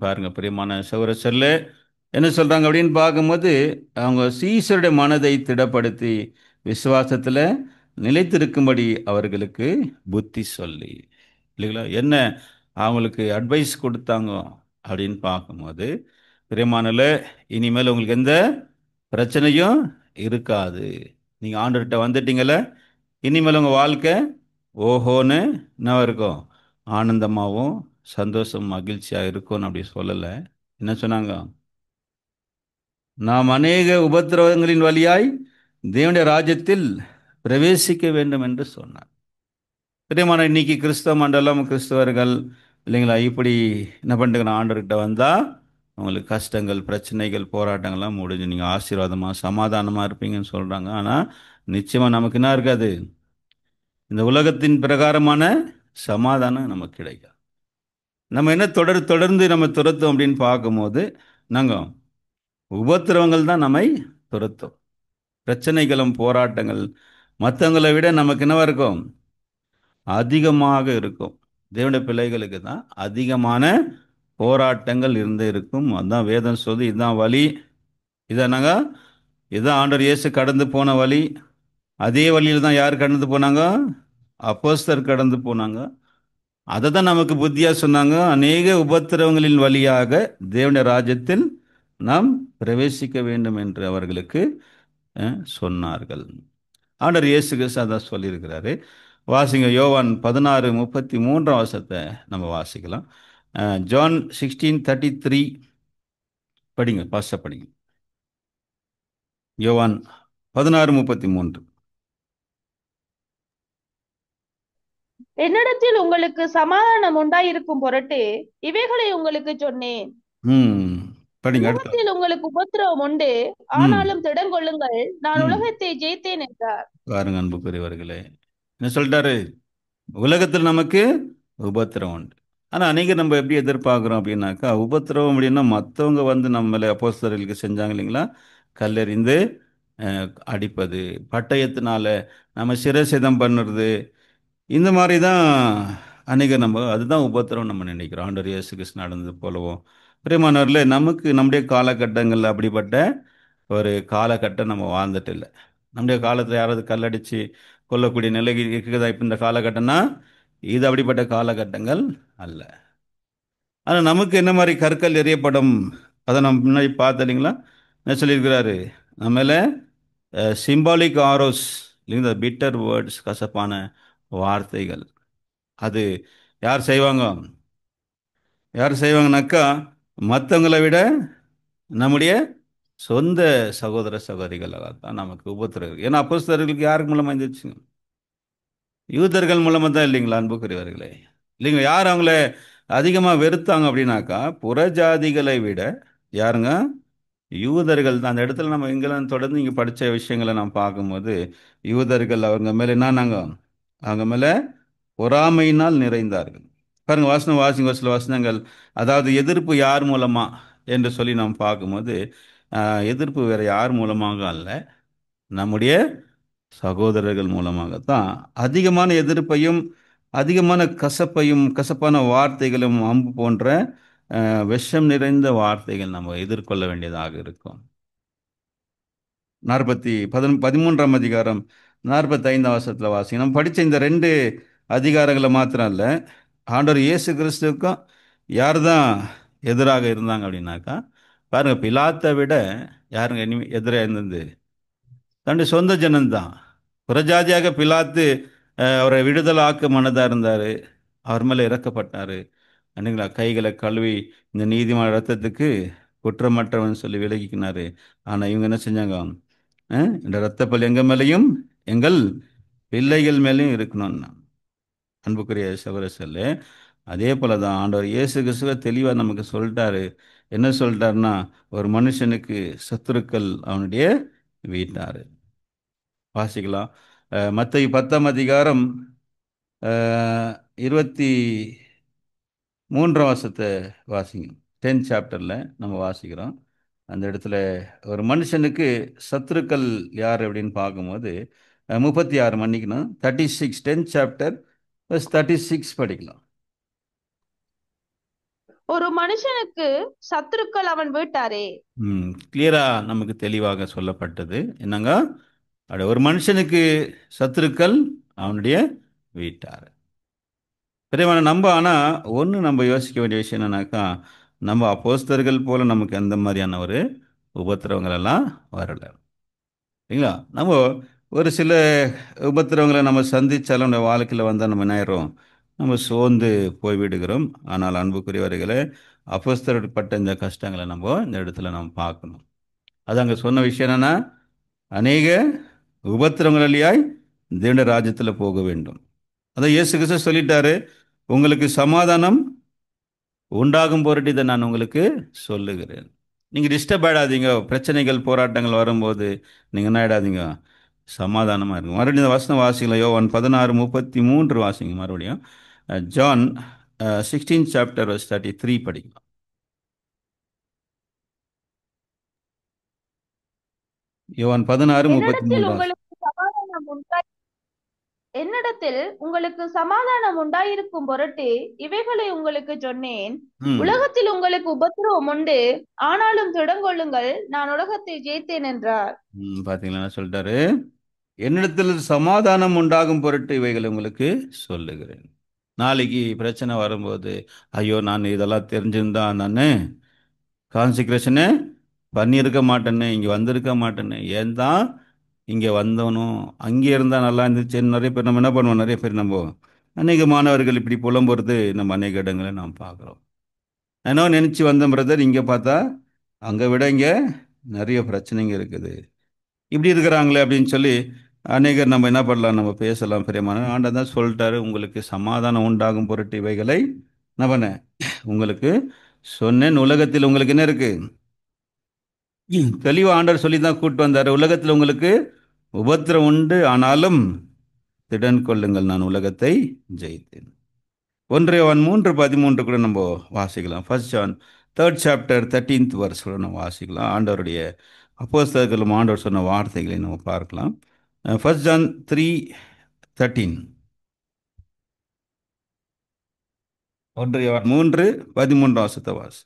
பாருங்க பிரியமான சகோதரர்கள, என்ன சொல்றாங்க அப்படின்னு பார்க்கும்போது, அவங்க சீசருடைய மனதை திடப்படுத்தி விசுவாசத்தில் நிலைத்திருக்கும்படி அவர்களுக்கு புத்தி சொல்லி இல்லைங்களா? என்ன அவங்களுக்கு அட்வைஸ் கொடுத்தாங்க அப்படின்னு பார்க்கும்போது, பிரியமானல, இனிமேல் உங்களுக்கு எந்த பிரச்சனையும் இருக்காது. நீங்கள் ஆண்டவர்கிட்ட வந்துட்டீங்கள, இனிமேல் உங்கள் வாழ்க்கை ஓஹோன்னு என்ன இருக்கும், ஆனந்தமாகவும் சந்தோஷம் மகிழ்ச்சியாக இருக்கும்னு அப்படி சொல்லலை. என்ன சொன்னாங்க? நாம் அநேக உபத்திரவங்களின் வழியாய் தேவனுடைய ராஜ்யத்தில் பிரவேசிக்க வேண்டும் என்று சொன்னார். பிரியமான, இன்னைக்கு கிறிஸ்தவ மண்டலம் கிறிஸ்தவர்கள் இல்லைங்களா, இப்படி என்ன பண்ணுறீங்க, ஆண்டவர்கிட்ட வந்தால் உங்களுக்கு கஷ்டங்கள் பிரச்சனைகள் போராட்டங்கள்லாம் முடிஞ்சு நீங்கள் ஆசீர்வாதமாக சமாதானமாக இருப்பீங்கன்னு சொல்கிறாங்க. ஆனால் நிச்சயமாக நமக்கு என்ன இருக்காது, இந்த உலகத்தின் பிரகாரமான சமாதானம் நமக்கு கிடைக்காது. நம்ம என்ன தொடர்ந்து நம்ம துரத்தோம் அப்படின்னு பார்க்கும்போது, நாங்கள் உபத்திரவங்கள் தான் நம்மை துரத்தும். பிரச்சனைகளும் போராட்டங்கள் மற்றவங்களை விட நமக்கு என்னவா இருக்கும்? அதிகமாக இருக்கும். தேவனுடைய பிள்ளைகளுக்கு தான் அதிகமான போராட்டங்கள் இருந்து இருக்கும். அதான் வேதம் சொல்லி இதுதான் வழி. இதை நாங்கள் இதுதான் ஆண்டவர் இயேசு கடந்து போன வழி. அதே வழியில் தான் யார் கடந்து போனாங்க? அப்போஸ்தலர் கடந்து போனாங்க. அதை தான் நமக்கு புத்தியா சொன்னாங்க. அநேக உபத்திரவங்களின் வழியாக தேவனுடைய ராஜ்யத்தில் நாம் பிரவேசிக்க வேண்டும் என்று அவர்களுக்கு சொன்னார்கள். ஆண்டவர் இயேசு கிறிஸ்து அதான் சொல்லியிருக்கிறாரு. வாசிங்க யோவான் 16:33 வசனத்தை நம்ம வாசிக்கலாம். ஜான் 16:33 படிங்க, பாஸ்டா படிங்க. யோவான் 16:33. என்னிடத்தில் உங்களுக்கு சமாதானம் உண்டாயிருக்கும் பொருட்டு இவைகளை உங்களுக்கு சொன்னேன். ம் படிங்க அடுத்த. உலகத்தில் உங்களுக்கு உபத்திரவம் உண்டு, ம் ஆனாலும் திடங்கொள்ளுங்கள், நான் ம் உலகத்தை ஜெயித்தேன் என்றார். பாருங்க அன்புக்குரியவர்களே, என்ன சொல்லிட்டாரு? உலகத்தில் நமக்கு உபத்திரம் உண்டு. ஆனால் அநேகர் நம்ம எப்படி எதிர்பார்க்குறோம் அப்படின்னாக்கா, உபத்திரவம் அப்படின்னா மற்றவங்க வந்து நம்மளை அப்போஸ்தலர்களுக்கு செஞ்சாங்க இல்லைங்களா, கல்லெறிந்து அடிப்பது, பட்டயத்தினால நம்ம சிரசேதம் பண்ணுறது, இந்த மாதிரி தான் அநேகர் நம்ம அதுதான் உபத்திரம் நம்ம நினைக்கிறோம். ஆண்டவர் இயேசு கிறிஸ்து நடந்தது போலவும். பிரியமானவர்களே, நமக்கு நம்முடைய காலகட்டங்கள் அப்படிப்பட்ட ஒரு காலகட்டம் நம்ம வாழ்ந்துட்டு இல்லை. நம்முடைய காலத்தில் யாராவது கல்லடிச்சு கொல்லக்கூடிய நிலை இருக்குதா இப்போ இந்த காலகட்டம்னா? இது அப்படிப்பட்ட காலகட்டங்கள் அல்ல. ஆனால் நமக்கு என்ன மாதிரி கற்கள் எறியப்படும், அதை நம்ம முன்னாடி பார்த்து இல்லைங்களா, என்ன சொல்லியிருக்கிறாரு? நம்ம மேலே சிம்பாலிக் ஆரோஸ் இல்லைங்களா, பிட்டர் வேர்ட்ஸ், கசப்பான வார்த்தைகள். அது யார் செய்வாங்க? யார் செய்வாங்கனாக்கா, மற்றவங்களை விட நம்முடைய சொந்த சகோதர சகோதரிகளால் தான் நமக்கு உபத்திரவு. ஏன்னா அப்போஸ்தலர்களுக்கு யாருக்கு மூலமாக இருந்துச்சுங்க? யூதர்கள் மூலமாக தான் இல்லைங்களா அன்புக்குரியவர்களே? இல்லைங்க, யார் அவங்கள அதிகமாக வெறுத்தாங்க அப்படின்னாக்கா, புறஜாதிகளை விட யாருங்க? யூதர்கள் தான். அந்த இடத்துல நம்ம இங்கெல்லாம் தொடர்ந்து இங்கே படித்த விஷயங்களை நாம் பார்க்கும்போது, யூதர்கள் அவங்க மேலே என்னன்னாங்க? அவங்க மேலே பொறாமையினால் நிறைந்தார்கள். பாருங்க, வாசனம் வாசிங்க, சில வசனங்கள். அதாவது எதிர்ப்பு யார் மூலமா என்று சொல்லி நாம் பார்க்கும்போது, எதிர்ப்பு வேற யார் மூலமாக அல்ல, நம்முடைய சகோதரர்கள் மூலமாகத்தான் அதிகமான எதிர்ப்பையும் அதிகமான கசப்பையும் கசப்பான வார்த்தைகளும் அம்பு போன்ற விஷம் நிறைந்த வார்த்தைகள் நம்ம எதிர்கொள்ள வேண்டியதாக இருக்கும். 13ஆம் அதிகாரம் 45ஆம் வசனத்தில் வாசிங்க. நம்ம படித்த இந்த 2 அதிகாரங்களை மாத்திரம் இல்லை, ஆண்டவர் இயேசு கிறிஸ்துவுக்கும் யார் தான் எதிராக இருந்தாங்க அப்படின்னாக்கா, பாருங்க, பிலாத்தை விட யாருங்க எதிராக இருந்தது? தன்னுடைய சொந்த ஜனம்தான். புறஜாதியாக பிலாத்து அவரை விடுதலாக்க மனதாக இருந்தார். அவர் மேலே இறக்கப்பட்டார். அன்னைங்களா, கைகளை கழுவி இந்த நீதிமான ரத்தத்துக்கு குற்றமற்றவன் சொல்லி விலகிக்கினாரு. ஆனால் இவங்க என்ன செஞ்சாங்க? இந்த ரத்தப்பல் எங்கள் மேலேயும் எங்கள் பிள்ளைகள் மேலேயும் இருக்கணும்னா. அன்புக்குரிய சகோதரர்களே, அதே போல தான் ஆண்டவர் இயேசு கிறிஸ்துவ தெளிவாக நமக்கு சொல்லிட்டாரு. என்ன சொல்லிட்டாருன்னா, ஒரு மனுஷனுக்கு சத்துருக்கள் அவனுடைய வீட்டார். வாசிக்கலாம். மத்தேயு 10ஆம் அதிகாரம் 23ஆம் வசனத்தை வாசிங்க. 10th சாப்டரில் நம்ம வாசிக்கிறோம். அந்த இடத்துல ஒரு மனுஷனுக்கு சத்துருக்கள் யார் அப்படின்னு பார்க்கும்போது 36, மன்னிக்கணும், 36, 10th சாப்டர் 36 படிக்கலாம். ஒரு மனுஷனுக்கு சத்துருக்கள் அவன் வீட்டாரே. கிளியரா நமக்கு தெளிவாக சொல்லப்பட்டது. என்னங்க? ஒரு மனுஷனுக்கு சத்துருக்கள் அவனுடைய வீட்டார். பெரியவன நம்ம ஆனால் ஒன்று நம்ம யோசிக்க வேண்டிய விஷயம் என்னன்னாக்கா, நம்ம அப்போஸ்தலர்கள் போல நமக்கு எந்த மாதிரியான ஒரு உபத்திரவங்கள் எல்லாம் வரலை இல்லைங்களா? நம்ம ஒரு சில உபத்திரவங்களை நம்ம சந்தித்தாலும் நம்ம வாழ்க்கையில் வந்தால் நம்ம என்ன ஆயிரும்? நம்ம சோர்ந்து போய்விடுகிறோம். ஆனால் அன்புக்குரியவர்களே, அப்போஸ்தலர் பட்ட இந்த கஷ்டங்களை நம்ம இந்த இடத்துல நம்ம பார்க்கணும். அது அங்கே சொன்ன விஷயம் என்னன்னா, அநேக உபத்திரவங்கள் வழியாய் தேவனுடைய ராஜ்யத்தில் போக வேண்டும். அதான் இயேசு கிறிஸ்து சொல்லிட்டாரு, உங்களுக்கு சமாதானம் உண்டாகும் பொருட்டு இதை நான் உங்களுக்கு சொல்லுகிறேன். நீங்கள் டிஸ்டர்ப் ஆகிடாதீங்க. பிரச்சனைகள் போராட்டங்கள் வரும்போது நீங்கள் என்ன ஆகிடாதீங்க? சமாதானமாக இருக்கும். மறுபடியும் இந்த வசனம் வாசிக்கலாம். யோவான் 16:33 வாசிங்க மறுபடியும். ஜான் 16th சாப்டர் verse 33 படிக்கலாம். யோவான் 16:33. என்னிடத்தில் உங்களுக்கு சமாதானம் உண்டா என்னிடத்தில் உங்களுக்கு சமாதானம் உண்டாயிருக்கும் பொருட்டு இவைகளை உங்களுக்கு சொன்னேன். ம் உலகத்தில் உங்களுக்கு உபத்திரவம் உண்டு, ஆனாலும் திடங்கொள்ளுங்கள், நான் உலகத்தை ஜெயித்தேன் என்றார். பாத்தீங்களா என்ன சொல்லிட்டாரு? என்னிடத்தில் சமாதானம் உண்டாகும் பொருட்டு இவைகளை உங்களுக்கு சொல்லுகிறேன். நாளைக்கு பிரச்சனை வரும்போது, ஐயோ நான் இதெல்லாம் தெரிஞ்சிருந்தா நான் கான்சிக்ரேஷனு பண்ணியிருக்க மாட்டேன்னு, இங்கே வந்திருக்க மாட்டேன்னு. ஏன் தான் இங்கே வந்தவனும் அங்கே இருந்தால் நல்லா இருந்துச்சு. நிறைய பேர் நம்ம என்ன பண்ணுவோம், நிறைய பேர் நம்ம அநேக மாணவர்கள் இப்படி புலம்புறது நம்ம அநேக இடங்களை நாம் பார்க்குறோம். ஏன்னோ நினச்சி வந்தேன் பிரதர், இங்கே பார்த்தா அங்கே விட இங்கே நிறைய பிரச்சனைங்க இருக்குது, இப்படி இருக்கிறாங்களே அப்படின்னு சொல்லி அநேகர் நம்ம என்ன பண்ணலாம், நம்ம பேசலாம். பெரியமான ஆண்டவர் தான் சொல்லிட்டாரு, உங்களுக்கு சமாதானம் உண்டாகும் பொருட்டு இவைகளை என்ன பண்ணேன் உங்களுக்கு சொன்னேன். உலகத்தில் உங்களுக்கு என்ன இருக்கு? தெளிவா ஆண்டவர் சொல்லி தான் கூட்டு வந்தார். உலகத்தில் உங்களுக்கு உபத்திரம் உண்டு, ஆனாலும் திடன் கொள்ளுங்கள், நான் உலகத்தை ஜெயித்தேன். 1 John 3:13 கூட நம்ம வாசிக்கலாம். 1 John 3rd chapter 13th verse கூட நம்ம வாசிக்கலாம். ஆண்டவருடைய அப்போஸ்தலர்களும் ஆண்டவர் சொன்ன வார்த்தைகளை நம்ம பார்க்கலாம். 1 John 3:13. 1 John 3:13 வாசத்தை வாசி.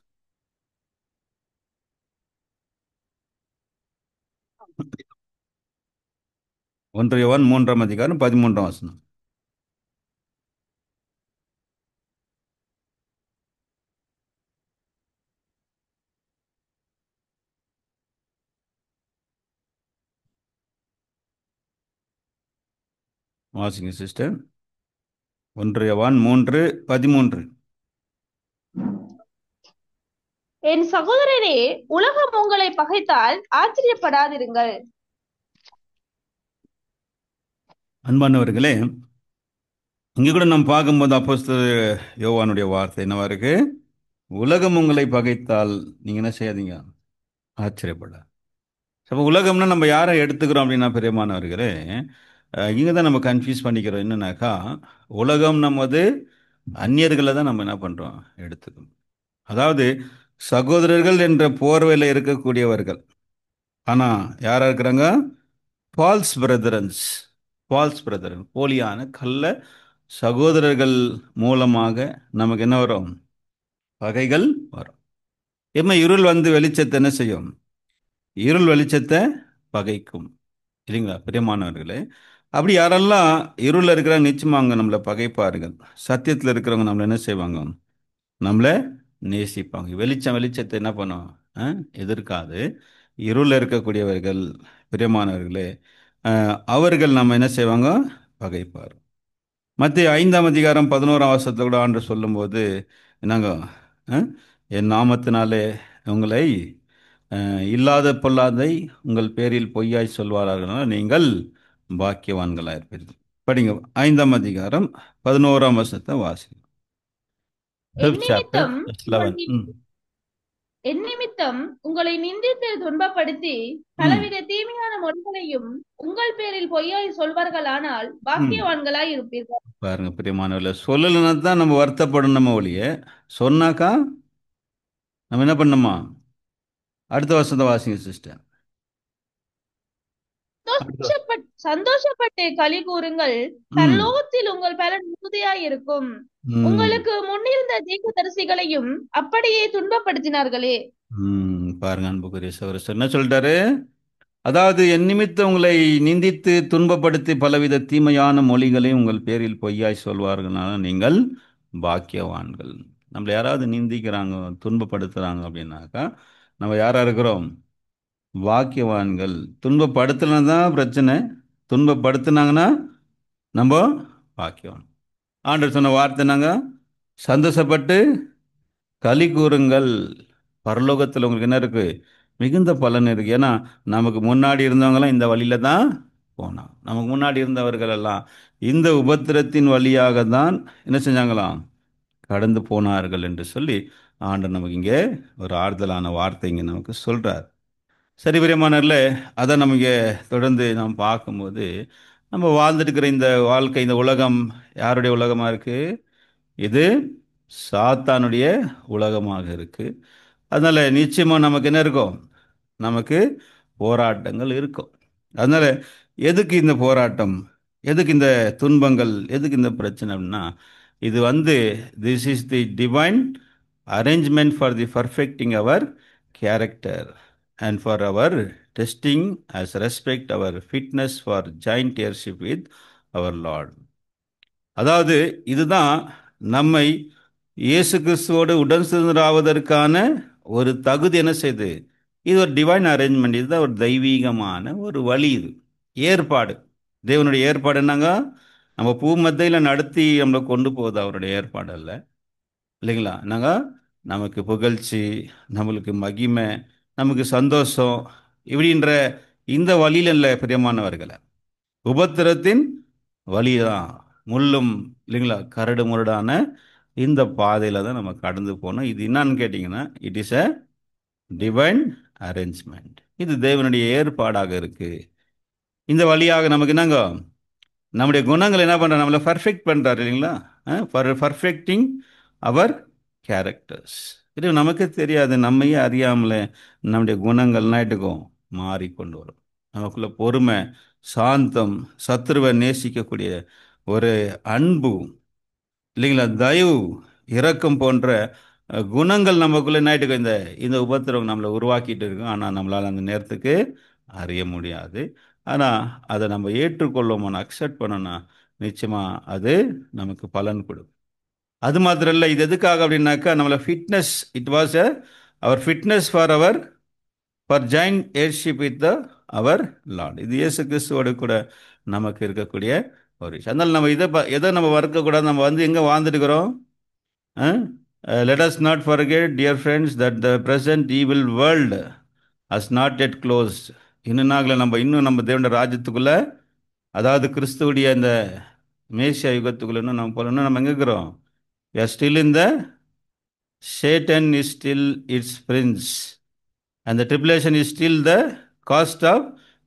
1 John 3:13 வாசனம். வாசிங்க சிஸ்டர். 1 John 3:13. என் சகோதரரே, உலகம் உங்களை பகைத்தால் ஆச்சரியப்படாதிருங்கள். அன்பானவர்களே, இங்கே கூட நம்ம பார்க்கும்போது அப்போஸ்தலர் யோவானுடைய வார்த்தை என்னவா இருக்கு? உலகம் உங்களை பகைத்தால் நீங்க என்ன செய்யாதீங்க, ஆச்சரியப்பட. அப்போ உலகம்னா நம்ம யாரை எடுத்துக்கிறோம் அப்படின்னா, பெரியமானவர்களே, இங்கே தான் நம்ம கன்ஃபியூஸ் பண்ணிக்கிறோம். என்னன்னாக்கா, உலகம் நமது அந்நியர்களை தான் நம்ம என்ன பண்ணுறோம், எடுத்துக்கணும். அதாவது சகோதரர்கள் என்ற போர்வையில் இருக்கக்கூடியவர்கள். ஆனால் யாரா இருக்கிறாங்க? ஃபால்ஸ் பிரதரன்ஸ். ஃபால்ஸ் பிரதரன், போலியான கள்ள சகோதரர்கள் மூலமாக நமக்கு என்ன வரும்? பகைகள் வரும். எப்போ இருள் வந்து வெளிச்சத்தை என்ன செய்யும்? இருள் வெளிச்சத்தை பகைக்கும், இல்லைங்களா பிரியமானவர்களே? அப்படி யாரெல்லாம் இருளில் இருக்கிறாங்க, நிச்சயமா அவங்க நம்மளை பகைப்பார்கள். சத்தியத்தில் இருக்கிறவங்க நம்மளை என்ன செய்வாங்க? நம்மளை நேசிப்பாங்க. வெளிச்சம் வெளிச்சத்தை என்ன பண்ணும்? எதிர்க்காது. இருளில் இருக்கக்கூடியவர்கள், பிரியமானவர்களே, அவர்கள் நம்ம என்ன செய்வாங்க? பகைப்பார். மத்திய 5:11 கூட ஆண்டு சொல்லும்போது என்னங்க, என் நாமத்தினாலே உங்களை இல்லாத பொல்லாதை உங்கள் பேரில் பொய்யாய் சொல்வார்கள், நீங்கள் பாக்கியவான்களாக இருப்பீர்கள். படிங்க 5:11 வாசி. என் 5th chapter நிமித்தம் verse உங்கள் 11. என் நிமித்தம் உங்களை நிந்தித்து துன்பப்படுத்தி பலவித தீமையான மொழிகளையும் உங்கள் பேரில் பொய்யாய் சொல்வார்களானால் பாக்கியவான்களாய் இருப்பீர்கள். பாருங்க பிரியமானவர்களே, சொல்லலைன்னா தான் நம்ம வருத்தப்படணும். நம்ம ஒழிய சொன்னாக்கா நம்ம என்ன பண்ணணுமா? அடுத்த வருஷத்தை வாசிங்க சிஸ்டர். சந்தோஷப்பட்டு களி கூறுங்கள், ம் பரலோகத்தில் உங்கள் பலன் மிகுதியாய் இருக்கும். ம் உங்களுக்கு முன்னிருந்த தீர்க்கதரிசிகளையும் அப்படியே துன்பப்படுத்தினார்களே. பாருங்க அன்புக்குரிய சகோதரர் என்ன சொல்லிட்டாரு? அதாவது என் நிமித்தம் உங்களை நிந்தித்து துன்பப்படுத்தி பலவித தீமையான மொழிகளை உங்கள் பேரில் பொய்யாய் சொல்வார்கள்னால நீங்கள் பாக்கியவான்கள். நம்மளை யாராவது நிந்திக்கிறாங்க, துன்பப்படுத்துறாங்க அப்படின்னாக்கா நம்ம யாரா இருக்கிறோம்? பாக்கியவான்கள். துன்பப்படுத்தலாம் தான் பிரச்சனை, துன்பப்படுத்தினாங்கன்னா நம்ம பாக்கியவான். ஆண்டவர் சொன்ன வார்த்தை நாங்க சந்தோஷப்பட்டு களி கூறுங்கள், பரலோகத்தில் உங்களுக்கு என்ன இருக்கு? மிகுந்த பலன் இருக்கு. ஏன்னா நமக்கு முன்னாடி இருந்தவங்களாம் இந்த வழியில தான் போனான். நமக்கு முன்னாடி இருந்தவர்கள் எல்லாம் இந்த உபத்திரத்தின் வழியாக தான் என்ன செஞ்சாங்களாம்? கடந்து போனார்கள் என்று சொல்லி ஆண்டவர் நமக்கு இங்கே ஒரு ஆறுதலான வார்த்தை இங்கே நமக்கு சொல்றார். சரி பிரியமானவர்களே, அதை நம்ம இங்கே தொடர்ந்து நாம் பார்க்கும்போது, நம்ம வாழ்ந்துருக்கிற இந்த வாழ்க்கை, இந்த உலகம் யாருடைய உலகமாக இருக்கு? இது சாத்தானுடைய உலகமாக இருக்கு. அதனால நிச்சயமா நமக்கு என்ன இருக்கும்? நமக்கு போராட்டங்கள் இருக்கும். அதனால எதுக்கு இந்த போராட்டம், எதுக்கு இந்த துன்பங்கள், எதுக்கு இந்த பிரச்சனை அப்படின்னா, இது this is the divine arrangement for the perfecting our character and for our testing as respect our fitness for joint heirship with our Lord. அதாவது இதுதான் நம்மை இயேசு கிறிஸ்துவோடு உடன் சுதந்திராவதற்கான ஒரு தகுதி என்ன செய்யுது. இது ஒரு டிவைன் அரேஞ்ச்மெண்ட், இதுதான் ஒரு தெய்வீகமான ஒரு வழி, இது ஏற்பாடு. தேவனுடைய ஏற்பாடு என்னங்க, நம்ம பூ மத்தியில் நடத்தி நம்மளை கொண்டு போகுது அவருடைய ஏற்பாடு அல்ல, இல்லைங்களா? நமக்கு புகழ்ச்சி, நம்மளுக்கு மகிமை, நமக்கு சந்தோஷம் இப்படின்ற இந்த வழியில் இல்லை பிரியமானவர்களை. உபத்திரத்தின் வழிதான், முள்ளும் இல்லைங்களா கரடு முரடான இந்த பாதையில் தான் நம்ம கடந்து போனோம். இது என்னன்னு கேட்டிங்கன்னா, it is a divine arrangement. இது தேவனுடைய ஏற்பாடாக இருக்கு. இந்த வழியாக நமக்கு என்னங்க, நம்முடைய குணங்கள் என்ன பண்ணுற, நம்மளை பர்ஃபெக்ட் பண்ணுறாரு இல்லைங்களா, பர்ஃபெக்டிங் அவர் கேரக்டர்ஸ். இது நமக்கு தெரியாது, நம்மையே அறியாமலே நம்முடைய குணங்கள் நாட்டுக்கும் மாறிக்கொண்டு வரும். நமக்குள்ள பொறுமை, சாந்தம், சத்துருவை நேசிக்கக்கூடிய ஒரு அன்பு இல்லைங்களா, தயவு, இரக்கம் போன்ற குணங்கள் நமக்குள்ள நாட்டுக்கு இந்த இந்த உபத்திரவம் நம்மளை உருவாக்கிட்டு இருக்கோம். ஆனால் நம்மளால் அந்த நேரத்துக்கு அறிய முடியாது. ஆனால் அதை நம்ம ஏற்றுக்கொள்ளோம், அக்செப்ட் பண்ணோம்னா நிச்சயமாக அது நமக்கு பலன் கொடுக்கும். அது மாத்திரம் இல்லை, இது எதுக்காக அப்படின்னாக்கா, நம்மளை fitness, it was our fitness for our for joint heirship with our Lord. இது இயேசு கிறிஸ்துவோடு கூட நமக்கு இருக்கக்கூடிய ஒரு விஷயம். அதனால் நம்ம எதை நம்ம வறுக்கக்கூடாது. நம்ம எங்கே வாழ்ந்துட்டுக்கிறோம். Let us not forget dear friends that the present evil world has not yet closed. இன்னும் நம்ம தேவனுடைய ராஜ்யத்துக்குள்ள, அதாவது கிறிஸ்துவுடைய இந்த மேசியா யுகத்துக்குள்ள நம்ம போல இன்னும் நம்ம எங்கே இருக்கிறோம். we are still in the Satan is still its prince and the tribulation is still the cost of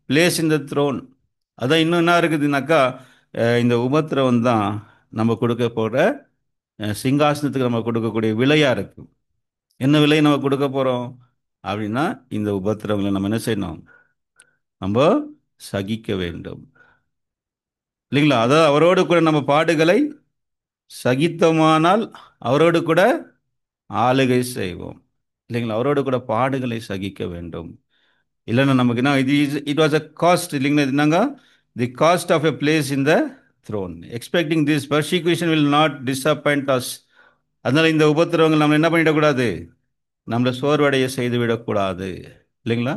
place in the throne. அதான் இன்னும் என்ன இருக்குதுனாக்கா, இந்த உபத்திரவம் தான் நம்ம கொடுக்க போகிற சிங்காசனத்துக்கு நம்ம கொடுக்கக்கூடிய விலையாக இருக்கு. என்ன விலை நம்ம கொடுக்க போகிறோம் அப்படின்னா, இந்த உபத்திரவங்களை நம்ம என்ன செய்யணும், நம்ம சகிக்க வேண்டும் இல்லைங்களா. அதாவது அவரோடு கூட நம்ம பாடுகளை சகித்தோமானால் அவரோடு கூட ஆளுகை செய்வோம் இல்லைங்களா. அவரோடு கூட பாடுகளை சகிக்க வேண்டும். இல்லைன்னா நமக்கு என்ன, இட் வாஸ் அ காஸ்ட் இல்லைங்களா. இது என்னங்க, the cost of a place in the throne. Expecting this persecution will not disappoint us. அதனால் இந்த உபத்திரவங்கள் நம்ம என்ன பண்ணிடக்கூடாது, நம்மளை சோர்வடைய செய்து விடக்கூடாது இல்லைங்களா.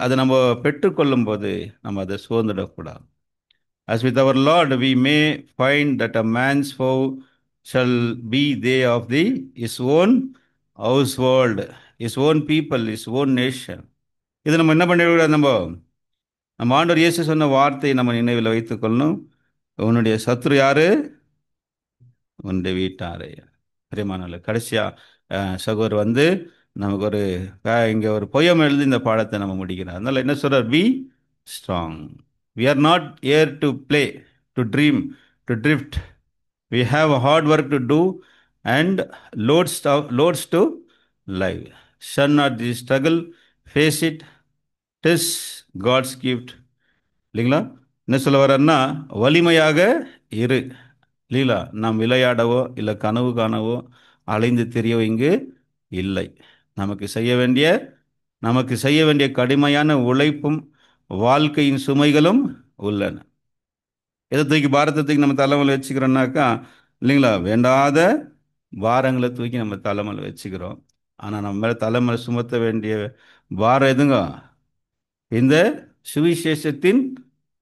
அதை நம்ம பெற்றுக்கொள்ளும் போது நம்ம அதை சோர்ந்துடக்கூடாது. As with our Lord, we may find that a man's foe shall be they of his own household, his own people, his own nation. இது நம்ம என்ன பண்ணிடக்கூடாது, நம்ம ஆண்டவர் இயேசு சொன்ன வார்த்தையை நம்ம நினைவில் வைத்துக்கொள்ளணும். உன்னுடைய சத்ரு யாரு, உன்னுடைய வீட்டாரே. பிரியமானவர்களே, கடைசியா சகோதரர் நமக்கு இங்கே ஒரு பொயம் எழுதி இந்த பாடத்தை நம்ம முடிக்கிறோம். அதனால என்ன சொல்றார், be strong. We are not here to play, to dream, to drift. We have hard work to do and loads to live. Shun not the struggle, face it, tis God's gift. இல்லைங்களா. என்ன சொல்ல வர்றாருன்னா, வலிமையாக இரு இல்லைங்களா. நாம் விளையாடவோ இல்லை கனவு காணவோ அலைந்து தெரியவோ இங்கு இல்லை. நமக்கு செய்ய வேண்டிய கடுமையான உழைப்பும் வாழ்க்கையின் சுமைகளும் உள்ளன. எதை தூக்கி, பாரத்தை தூக்கி நம்ம தலைமையில் வச்சுக்கிறோம்னாக்கா இல்லைங்களா, வேண்டாத பாரங்களை தூக்கி நம்ம தலைமையில் வச்சுக்கிறோம். ஆனால் நம்ம மேலே தலைமையில் சுமத்த வேண்டிய பாரம் எதுங்க, இந்த சுவிசேஷத்தின்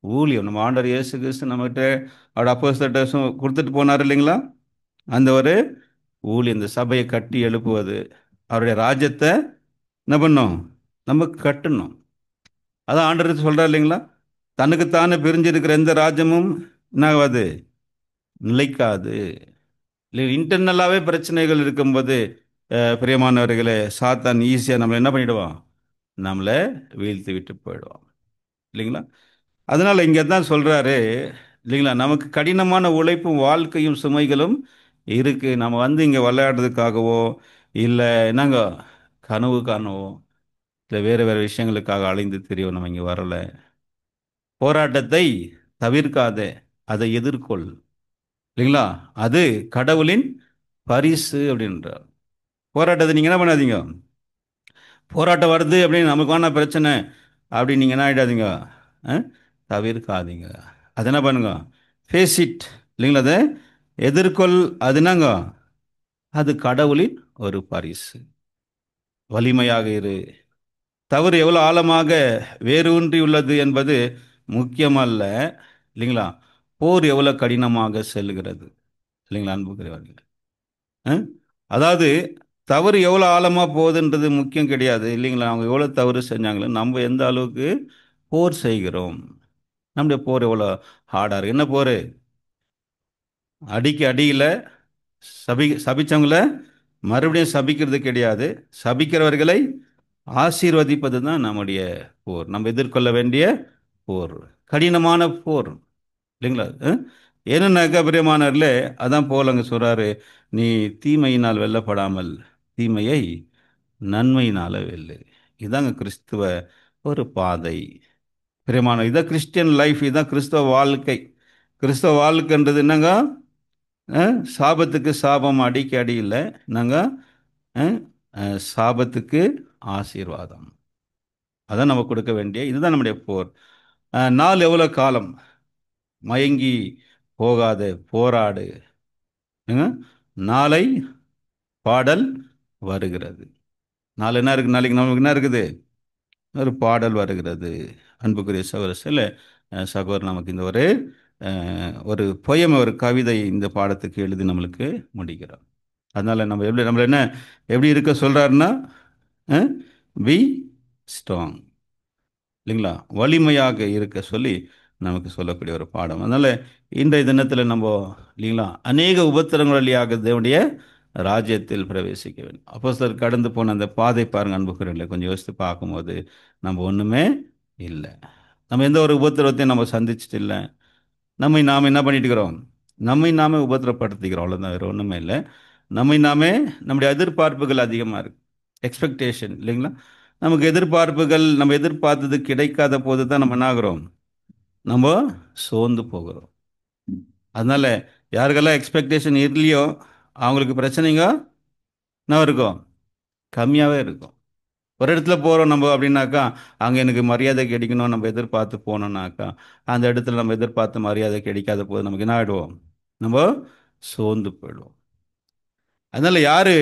ஊழியம். நம்ம ஆண்டவர் இயேசு கிறிஸ்து நம்மகிட்ட அவரோட அப்போஸ்தலர்கிட்ட கொடுத்துட்டு போனார் இல்லைங்களா. அந்த ஒரு ஊழியம், இந்த சபையை கட்டி எழுப்புவது, அவருடைய ராஜ்யத்தை என்ன பண்ணோம், நம்ம கட்டணும். அதான் ஆண்டவர் சொல்கிறார் இல்லைங்களா, தனக்குத்தானே பிரிஞ்சிருக்கிற எந்த ராஜ்யமும் என்னாகாது, நிலைக்காது. இல்லை, இன்டர்னலாகவே பிரச்சனைகள் இருக்கும்போது பிரியமானவர்களே, சாத்தான் ஈஸியாக நம்மளை என்ன பண்ணிவிடுவான், நம்மளை வீழ்த்தி விட்டு போயிடுவான் இல்லைங்களா. அதனால் இங்கே தான் சொல்கிறாரு இல்லைங்களா, நமக்கு கடினமான உழைப்பும் வாழ்க்கையும் சுமைகளும் இருக்குது. நம்ம இங்கே விளையாடுறதுக்காகவோ இல்லை என்னங்க கனவு காணவோ இல்லை வேறு வேறு விஷயங்களுக்காக அலைந்து திரியோம், நம்ம இங்கே வரல. போராட்டத்தை தவிர்க்காதே, அதை எதிர்கொள். இல்லைங்களா? அது கடவுளின் பரிசு அப்படின்றார். போராட்டத்தை நீங்கள் என்ன பண்ணாதீங்க, போராட்டம் வருது அப்படின்னு நமக்கான பிரச்சனை அப்படின்னு நீங்கள் என்ன ஆகிடாதீங்க, அஹ், தவிர்க்காதீங்க. அது என்ன பண்ணுங்க, ஃபேஸ் இட். இல்லைங்களா? அதை எதிர்கொள். அது என்னங்க, அது கடவுளின் ஒரு பரிசு. வலிமையாக இரு. தவறு எவ்வளோ ஆழமாக வேரூன்றி உள்ளது என்பது முக்கியமல்ல. இல்லைங்களா? போர் எவ்வளோ கடினமாக செல்கிறது. இல்லைங்களா அன்புக்குரியவர்கள்? அஹ்? அதாவது தவறு எவ்வளோ ஆழமாக போகுதுன்றது முக்கியம் கிடையாது. இல்லைங்களா? அவங்க எவ்வளோ தவறு செஞ்சாங்களோ நம்ம எந்த அளவுக்கு போர் செய்கிறோம். நம்முடைய போர் எவ்வளோ ஹார்டாக இருக்கு. என்ன போர்? அடிக்கு அடியில் சபிச்சவங்கள மறுபடியும் சபிக்கிறது கிடையாது. சபிக்கிறவர்களை ஆசீர்வதிப்பது தான் நம்முடைய போர், நம்ம எதிர்கொள்ள வேண்டிய போர். கடினமான போர். இல்லைங்களா? என்னன்னாக்கா பிரியமானவர்களே, அதான் போலங்க சொல்றாரு, நீ தீமையினால் வெல்லப்படாமல் தீமையை நன்மையினால வெல்லு. இதாங்க கிறிஸ்துவ ஒரு பாதை. பிரியமான, இதான் கிறிஸ்டியன் லைஃப், இதான் கிறிஸ்தவ வாழ்க்கை. கிறிஸ்தவ வாழ்க்கைன்றது என்னங்க, சாபத்துக்கு சாபம், அடிக்கு அடி இல்லை. என்னங்க, அஹ், சாபத்துக்கு ஆசீர்வாதம். அதான் நம்ம கொடுக்க வேண்டிய, இதுதான் நம்முடைய போர். நாள் எவ்வளோ காலம் மயங்கி போகாத போராடு. ஏங்க? நாளை பாடல் வருகிறது. நாளை என்ன இருக்கு, நாளைக்கு நமக்கு என்ன இருக்குது, ஒரு பாடல் வருகிறது. அன்புக்குரிய சகோதர இல்லை, சகோதரர் நமக்கு இந்த ஒரு பொயம், ஒரு கவிதை இந்த பாடத்துக்கு எழுதி நம்மளுக்கு முடிக்கிறோம். அதனால நம்ம எப்படி, நம்மள என்ன எப்படி இருக்க சொல்றாருன்னா, பி ஸ்ட்ராங். இல்லைங்களா? வலிமையாக இருக்க சொல்லி நமக்கு சொல்லக்கூடிய ஒரு பாடம். அதனால் இன்றைய தினத்தில் நம்ம, இல்லைங்களா, அநேக உபத்திரங்கள் வழியாக தேவனுடைய ராஜ்யத்தில் பிரவேசிக்க வேண்டும். அப்போ சார் கடந்து போன அந்த பாதை பாருங்க அன்புக்குரியவர்களே, கொஞ்சம் யோசித்து பார்க்கும்போது நம்ம ஒன்றுமே இல்லை. நம்ம எந்த ஒரு உபத்திரவத்தையும் நம்ம சந்திச்சுட்டு இல்லை. நாம் என்ன பண்ணிட்டு இருக்கிறோம், நம்மை நாமே உபத்திரப்படுத்திக்கிறோம், அவ்வளோதான், வேறு ஒன்றுமே இல்லை. நம்மை நாமே, நம்முடைய எதிர்பார்ப்புகள் அதிகமாக இருக்கு, எக்ஸ்பெக்டேஷன். இல்லைங்களா? நமக்கு எதிர்பார்ப்புகள், நம்ம எதிர்பார்த்தது கிடைக்காத போது தான் நம்ம என்ன ஆகிறோம், நம்ம சோர்ந்து போகிறோம். அதனால யாருக்கெல்லாம் எக்ஸ்பெக்டேஷன் இல்லையோ அவங்களுக்கு பிரச்சனைங்க என்ன இருக்கும், கம்மியாகவே இருக்கும். ஒரு இடத்துல போகிறோம் நம்ம அப்படின்னாக்கா, அங்கே எனக்கு மரியாதை கிடைக்கணும் நம்ம எதிர்பார்த்து போனோம்னாக்கா, அந்த இடத்துல நம்ம எதிர்பார்த்த மரியாதை கிடைக்காத போது நமக்கு என்ன ஆகிடுவோம், நம்ம சோர்ந்து போயிடுவோம். அதனால் யார்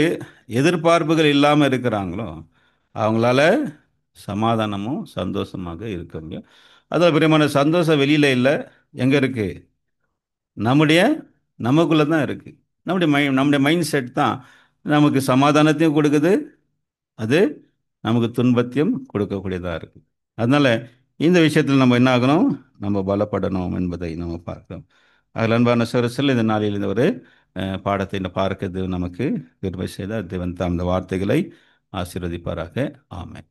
எதிர்பார்ப்புகள் இல்லாமல் இருக்கிறாங்களோ அவங்களால சமாதானமும் சந்தோஷமாக இருக்க முடியும். அதில் பிரியமான சந்தோஷம் வெளியில் இல்லை, எங்கே இருக்குது, நம்முடைய நமக்குள்ளே தான் இருக்குது. நம்முடைய மைண்ட் செட் தான் நமக்கு சமாதானத்தையும் கொடுக்குது, அது நமக்கு துன்பத்தையும் கொடுக்கக்கூடியதாக இருக்குது. அதனால் இந்த விஷயத்தில் நம்ம என்ன ஆகணும், நம்ம பலப்படணும் என்பதை நம்ம பார்க்கிறோம். அதில் அன்பான சரசில் இந்த நாளில் இந்த ஒரு பாடத்தை இந்த பார்க்கிறது நமக்கு கிருபை செய்த தேவன் தாம் இந்த வார்த்தைகளை ஆசீர்வதிப்பாராக. ஆமென்.